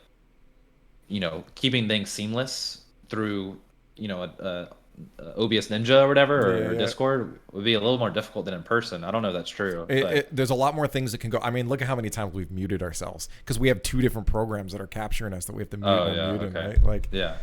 keeping things seamless through, OBS Ninja or whatever, or Discord would be a little more difficult than in person. I don't know if that's true. There's a lot more things that can go. I mean, look at how many times we've muted ourselves, because we have two different programs that are capturing us that we have to mute and unmute, right? Like, yeah.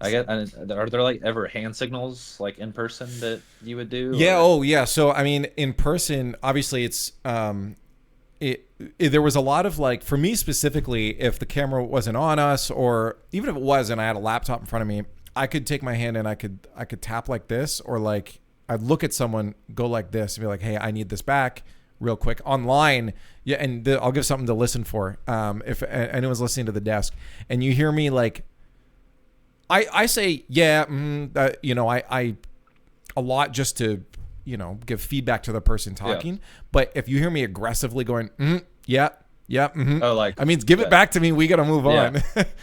I get. Are there like ever hand signals like in person that you would do? Yeah. Or? Oh, yeah. So I mean, in person, obviously, it's there was a lot of, like, for me specifically, if the camera wasn't on us, or even if it was and I had a laptop in front of me, I could take my hand and I could tap like this, or like I'd look at someone, go like this, and be like, hey, I need this back real quick. Online, yeah, and I'll give something to listen for. If anyone's listening to the desk and you hear me, like, I say, yeah, I a lot just to, give feedback to the person talking. Yeah. But if you hear me aggressively going, yeah. Oh, like, I mean, give it back to me. We got to move on.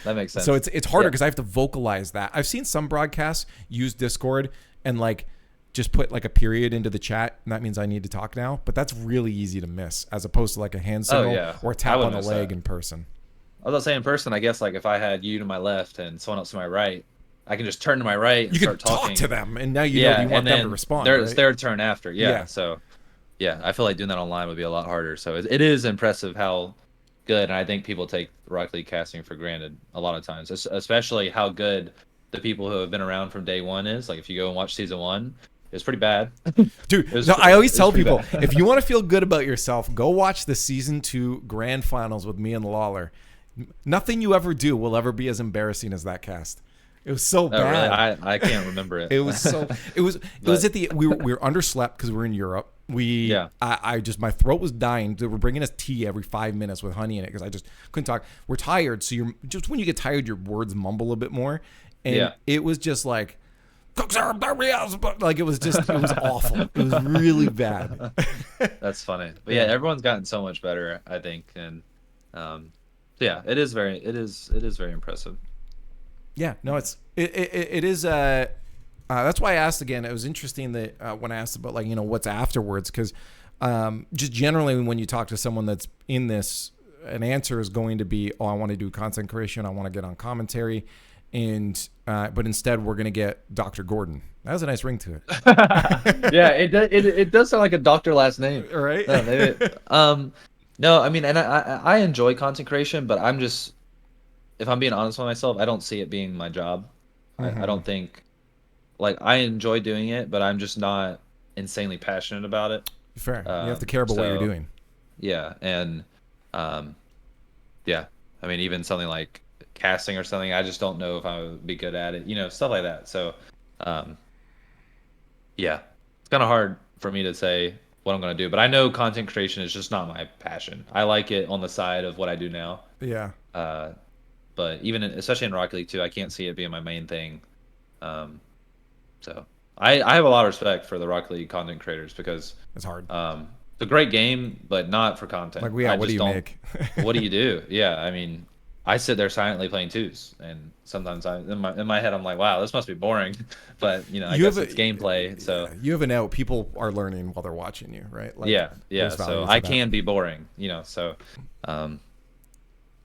That makes sense. So it's harder because I have to vocalize that. I've seen some broadcasts use Discord and, like, just put like a period into the chat, and that means I need to talk now. But that's really easy to miss, as opposed to like a hand signal or a tap on the leg in person. I was saying in person, I guess like if I had you to my left and someone else to my right, I can just turn to my right and you start can talking talk to them, and now you know you want them to respond. It's their turn after. Yeah. So yeah, I feel like doing that online would be a lot harder. So it is impressive how good, and I think people take Rocket League casting for granted a lot of times, especially how good the people who have been around from day one is. Like if you go and watch season 1, it's pretty bad. Dude, I always tell people, if you want to feel good about yourself, go watch the season 2 grand finals with me and Lawler. Nothing you ever do will ever be as embarrassing as that cast. It was so bad. Really? I can't remember it. It was so. It was at the. We were underslept because we were in Europe. I just, my throat was dying. They were bringing us tea every 5 minutes with honey in it because I just couldn't talk. We're tired, so you're just, when you get tired, your words mumble a bit more, and it was just like, like it was awful. It was really bad. That's funny, but yeah, everyone's gotten so much better, I think, and yeah, it is very impressive. Yeah, no, it is. That's why I asked again. It was interesting that when I asked about like, what's afterwards, because just generally when you talk to someone that's in this, an answer is going to be, oh, I want to do content creation, I want to get on commentary, and but instead we're going to get Dr. Gordon. That has a nice ring to it. Yeah, it does sound like a doctor last name, right? No, I mean, and I enjoy content creation, but I'm just, if I'm being honest with myself, I don't see it being my job. I don't think, like, I enjoy doing it, but I'm just not insanely passionate about it. Fair. You have to care about what you're doing. Yeah, and yeah, I mean, even something like casting or something, I just don't know if I would be good at it, stuff like that. So yeah, it's kind of hard for me to say what I'm going to do, but I know content creation is just not my passion. I like it on the side of what I do now. Yeah. But even especially in Rocket League 2, I can't see it being my main thing. So I have a lot of respect for the Rocket League content creators because it's hard. It's a great game, but not for content. Like, yeah, what do you make? What do you do? Yeah, I mean, I sit there silently playing twos, and sometimes in my head I'm like, wow, this must be boring, but I guess it's gameplay. So you have an out. People are learning while they're watching you, right? Like, yeah. So I can be boring, So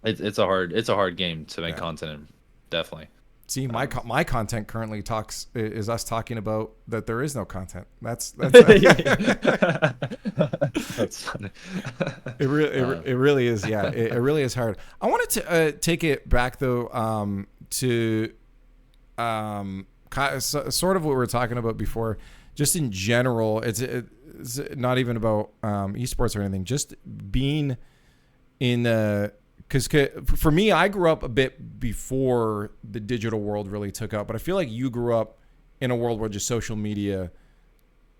it's a hard game to make content in, definitely. See, my content currently is us talking about that there is no content. That's that's funny. It really is. Yeah, it really is hard. I wanted to take it back though to sort of what we were talking about before. Just in general, it's not even about esports or anything. Just being in because for me, I grew up a bit before the digital world really took up, but I feel like you grew up in a world where just social media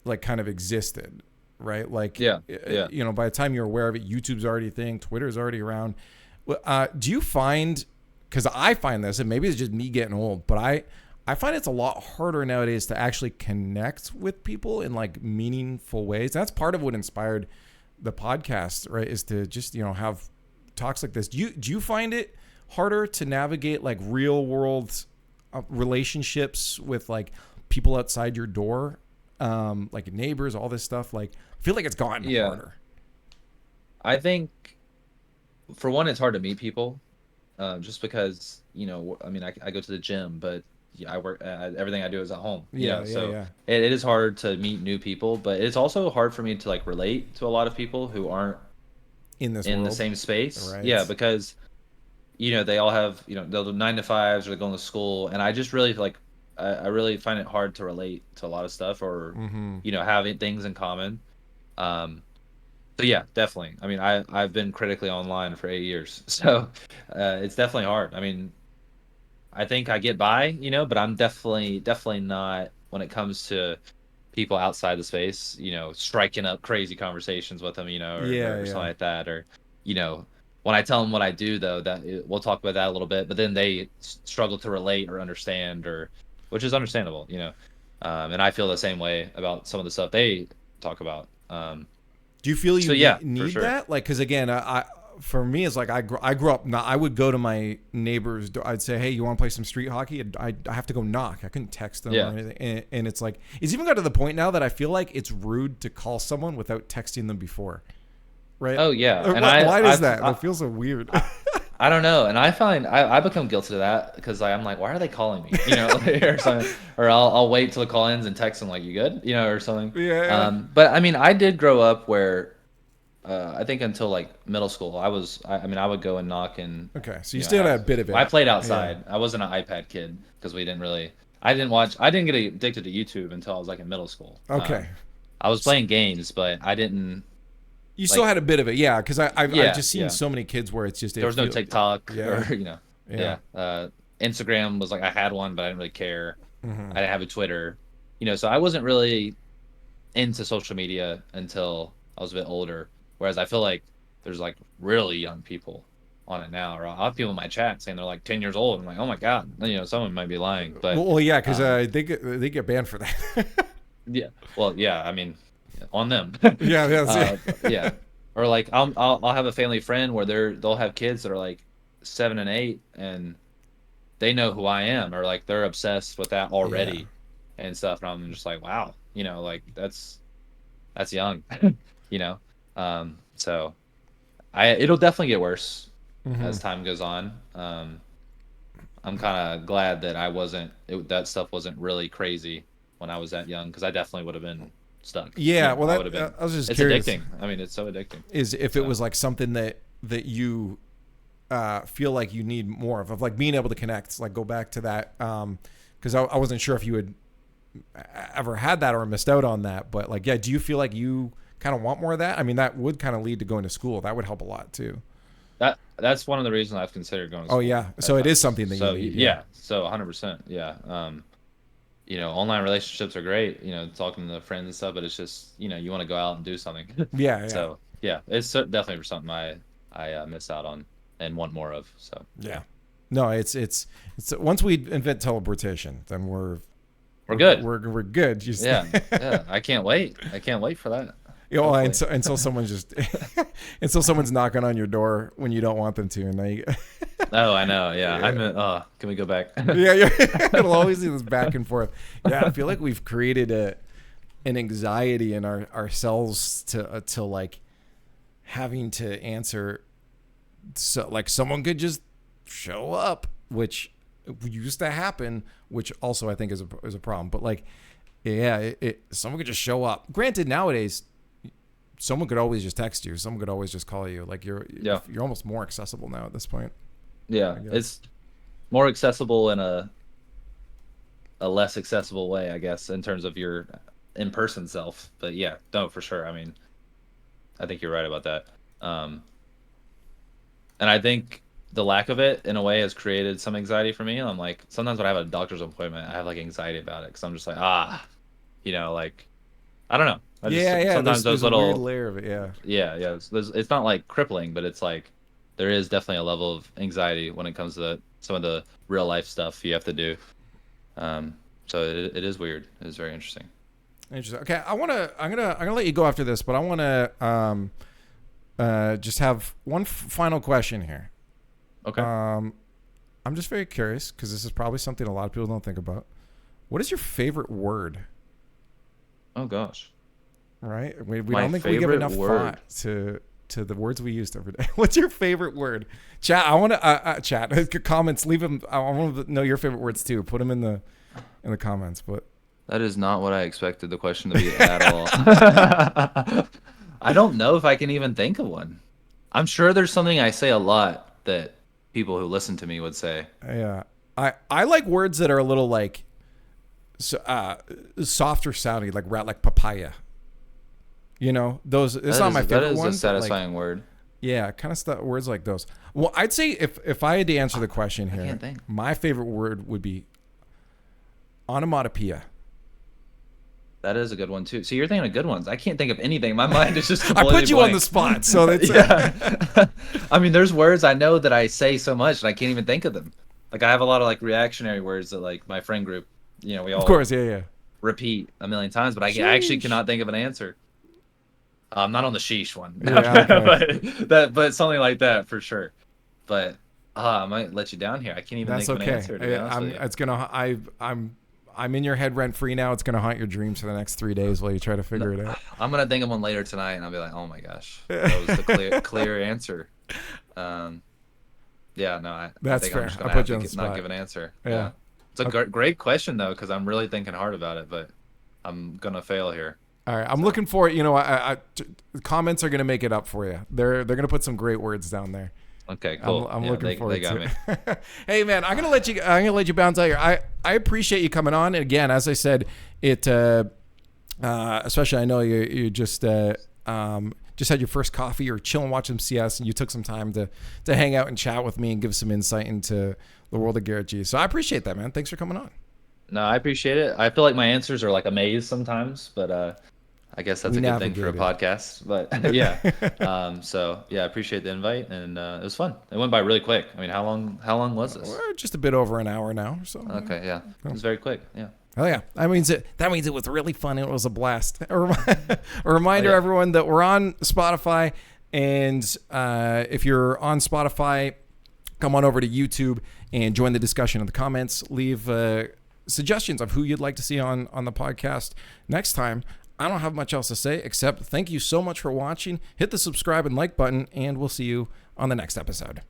like kind of existed, right? Like, by the time you're aware of it, YouTube's already a thing, Twitter's already around. Do you find, because I find this, and maybe it's just me getting old, but I find it's a lot harder nowadays to actually connect with people in like meaningful ways. That's part of what inspired the podcast, right? Is to just, have talks like this. Do you find it harder to navigate like real world relationships with like people outside your door, like neighbors, all this stuff? Like, I feel like it's gotten harder. I think for one, it's hard to meet people, just because I mean, I go to the gym, but I work. Everything I do is at home. So it is hard to meet new people, but it's also hard for me to like relate to a lot of people who aren't in the same space. Right. Yeah, because they all have they'll do 9 to 5s or they're going to school, and I just really like I really find it hard to relate to a lot of stuff or having things in common. So yeah, definitely. I mean, I've been critically online for 8 years, so it's definitely hard. I mean, I think I get by, but I'm definitely not when it comes to people outside the space, striking up crazy conversations with them, or something like that. Or, when I tell them what I do, though, we'll talk about that a little bit, but then they struggle to relate or understand, which is understandable, and I feel the same way about some of the stuff they talk about. Do you feel you need that? Like, because again, for me, it's like I grew up. I would go to my neighbors. I'd say, "Hey, you want to play some street hockey?" I have to go knock. I couldn't text them or anything. And it's like it's even got to the point now that I feel like it's rude to call someone without texting them before. Right? Oh yeah. And why is that? It feels so weird. I don't know, and I find I become guilty of that because I'm like, why are they calling me? You know, or something, or I'll wait till the call ends and text them like, you good? You know, or something. Yeah. But I mean, I did grow up where I think until like middle school, I would go and knock and. Okay, so you still had a bit of it. I played outside. Yeah. I wasn't an iPad kid because we didn't really. I didn't get addicted to YouTube until I was like in middle school. Okay. I was playing games, but I didn't. You still had a bit of it, yeah, because I've just seen so many kids where it's just there was no TikTok or Yeah. Instagram was like I had one, but I didn't really care. Mm-hmm. I didn't have a Twitter, so I wasn't really into social media until I was a bit older. Whereas I feel like there's like really young people on it now, or I'll have people in my chat saying they're like 10 years old. I'm like, oh my god, someone might be lying, but well, yeah, because they get banned for that. Yeah, well, yeah, I mean, on them. Yeah. Or like I'll have a family friend where they'll have kids that are like 7 and 8 and they know who I am, or like they're obsessed with that already and stuff, and I'm just like, wow, like that's young. So it'll definitely get worse as time goes on. I'm kind of glad that that stuff wasn't really crazy when I was that young, because I definitely would have been stuck. Yeah, well, I was just it's curious. Addicting. I mean, it's so addicting. Is if it was like something that you feel like you need more of like being able to connect, like go back to that, because I wasn't sure if you had ever had that or missed out on that, but like, yeah, do you feel like you kind of want more of that? I mean, that would kind of lead to going to school. That would help a lot too. That's one of the reasons I've considered going to school. Oh yeah, so it is something that you need. Yeah, so 100%. Yeah. Online relationships are great, talking to friends and stuff, but it's just, you want to go out and do something. Yeah. So yeah, it's definitely something I miss out on and want more of. So yeah. No, it's once we invent teleportation, then we're good. We're good. Yeah. I can't wait for that. Until someone's until someone's knocking on your door when you don't want them to, and now you. Oh, I know. Yeah. Can we go back? Yeah. It'll always be this back and forth. Yeah, I feel like we've created an anxiety in ourselves to like having to answer. So like someone could just show up, which used to happen, which also I think is a problem. But like, yeah, someone could just show up. Granted, nowadays. Someone could always just text you. Someone could always just call you. Like you're almost more accessible now at this point. Yeah, it's more accessible in a less accessible way, I guess, in terms of your in-person self. But yeah, no, for sure. I mean, I think you're right about that. And I think the lack of it, in a way, has created some anxiety for me. I'm like, sometimes when I have a doctor's appointment, I have like anxiety about it because I'm just like, like, I don't know. Sometimes there's little a weird layer of it. Yeah. It's not like crippling, but it's like there is definitely a level of anxiety when it comes to some of the real life stuff you have to do. So it is weird. It is very interesting. Interesting. Okay, I'm gonna let you go after this, but I want to just have one final question here. Okay. I'm just very curious because this is probably something a lot of people don't think about. What is your favorite word? Oh gosh. Right? We don't think we give enough thought to the words we use every day. What's your favorite word? Chat. I want to chat comments. Leave them. I want to know your favorite words too. Put them in the comments. But that is not what I expected the question to be at all. I don't know if I can even think of one. I'm sure there's something I say a lot that people who listen to me would say. Yeah. I like words that are a little like softer sounding, like papaya. Those. It's not my favorite one. That is a satisfying word. Yeah, kind of words like those. Well, I'd say if I had to answer the question here, I can't think. My favorite word would be onomatopoeia. That is a good one too. So you're thinking of good ones. I can't think of anything. My mind is just I put you blank. On the spot, so that's yeah. I mean, there's words I know that I say so much and I can't even think of them. Like I have a lot of like reactionary words that like my friend group, we all of course, yeah, repeat a million times, but I actually cannot think of an answer. Not on the sheesh one, Yeah, okay. but something like that for sure. But I might let you down here. I can't even That's think of an okay. answer, to be honest with you. It's gonna. I'm in your head rent free now. It's gonna haunt your dreams for the next 3 days while you try to figure it out. I'm gonna think of one later tonight, and I'll be like, oh my gosh, that was the clear answer. Yeah, no, I That's think fair. I'm just I gonna put have you to on the not spot. give an answer. Yeah. It's a great question though, because I'm really thinking hard about it, but I'm gonna fail here. All right, I'm looking for it. You know, the comments are gonna make it up for you. They're gonna put some great words down there. Okay, cool. I'm looking forward they got to me. it. Hey man, I'm gonna let you bounce out here. I appreciate you coming on. And again, as I said, especially I know you just had your first coffee or chilling watching CS, and you took some time to hang out and chat with me and give some insight into the world of GarrettG. So I appreciate that, man. Thanks for coming on. No, I appreciate it. I feel like my answers are like a maze sometimes, but I guess that's a good thing for a podcast. But yeah, so yeah, I appreciate the invite, and it was fun. It went by really quick. I mean, how long was this? We're just a bit over an hour now. So okay, yeah, it was very quick. Yeah. Oh yeah, that means it was really fun. It was a blast. A reminder, everyone, that we're on Spotify, and if you're on Spotify, come on over to YouTube and join the discussion in the comments. Leave suggestions of who you'd like to see on the podcast next time. I don't have much else to say except thank you so much for watching. Hit the subscribe and like button, and we'll see you on the next episode.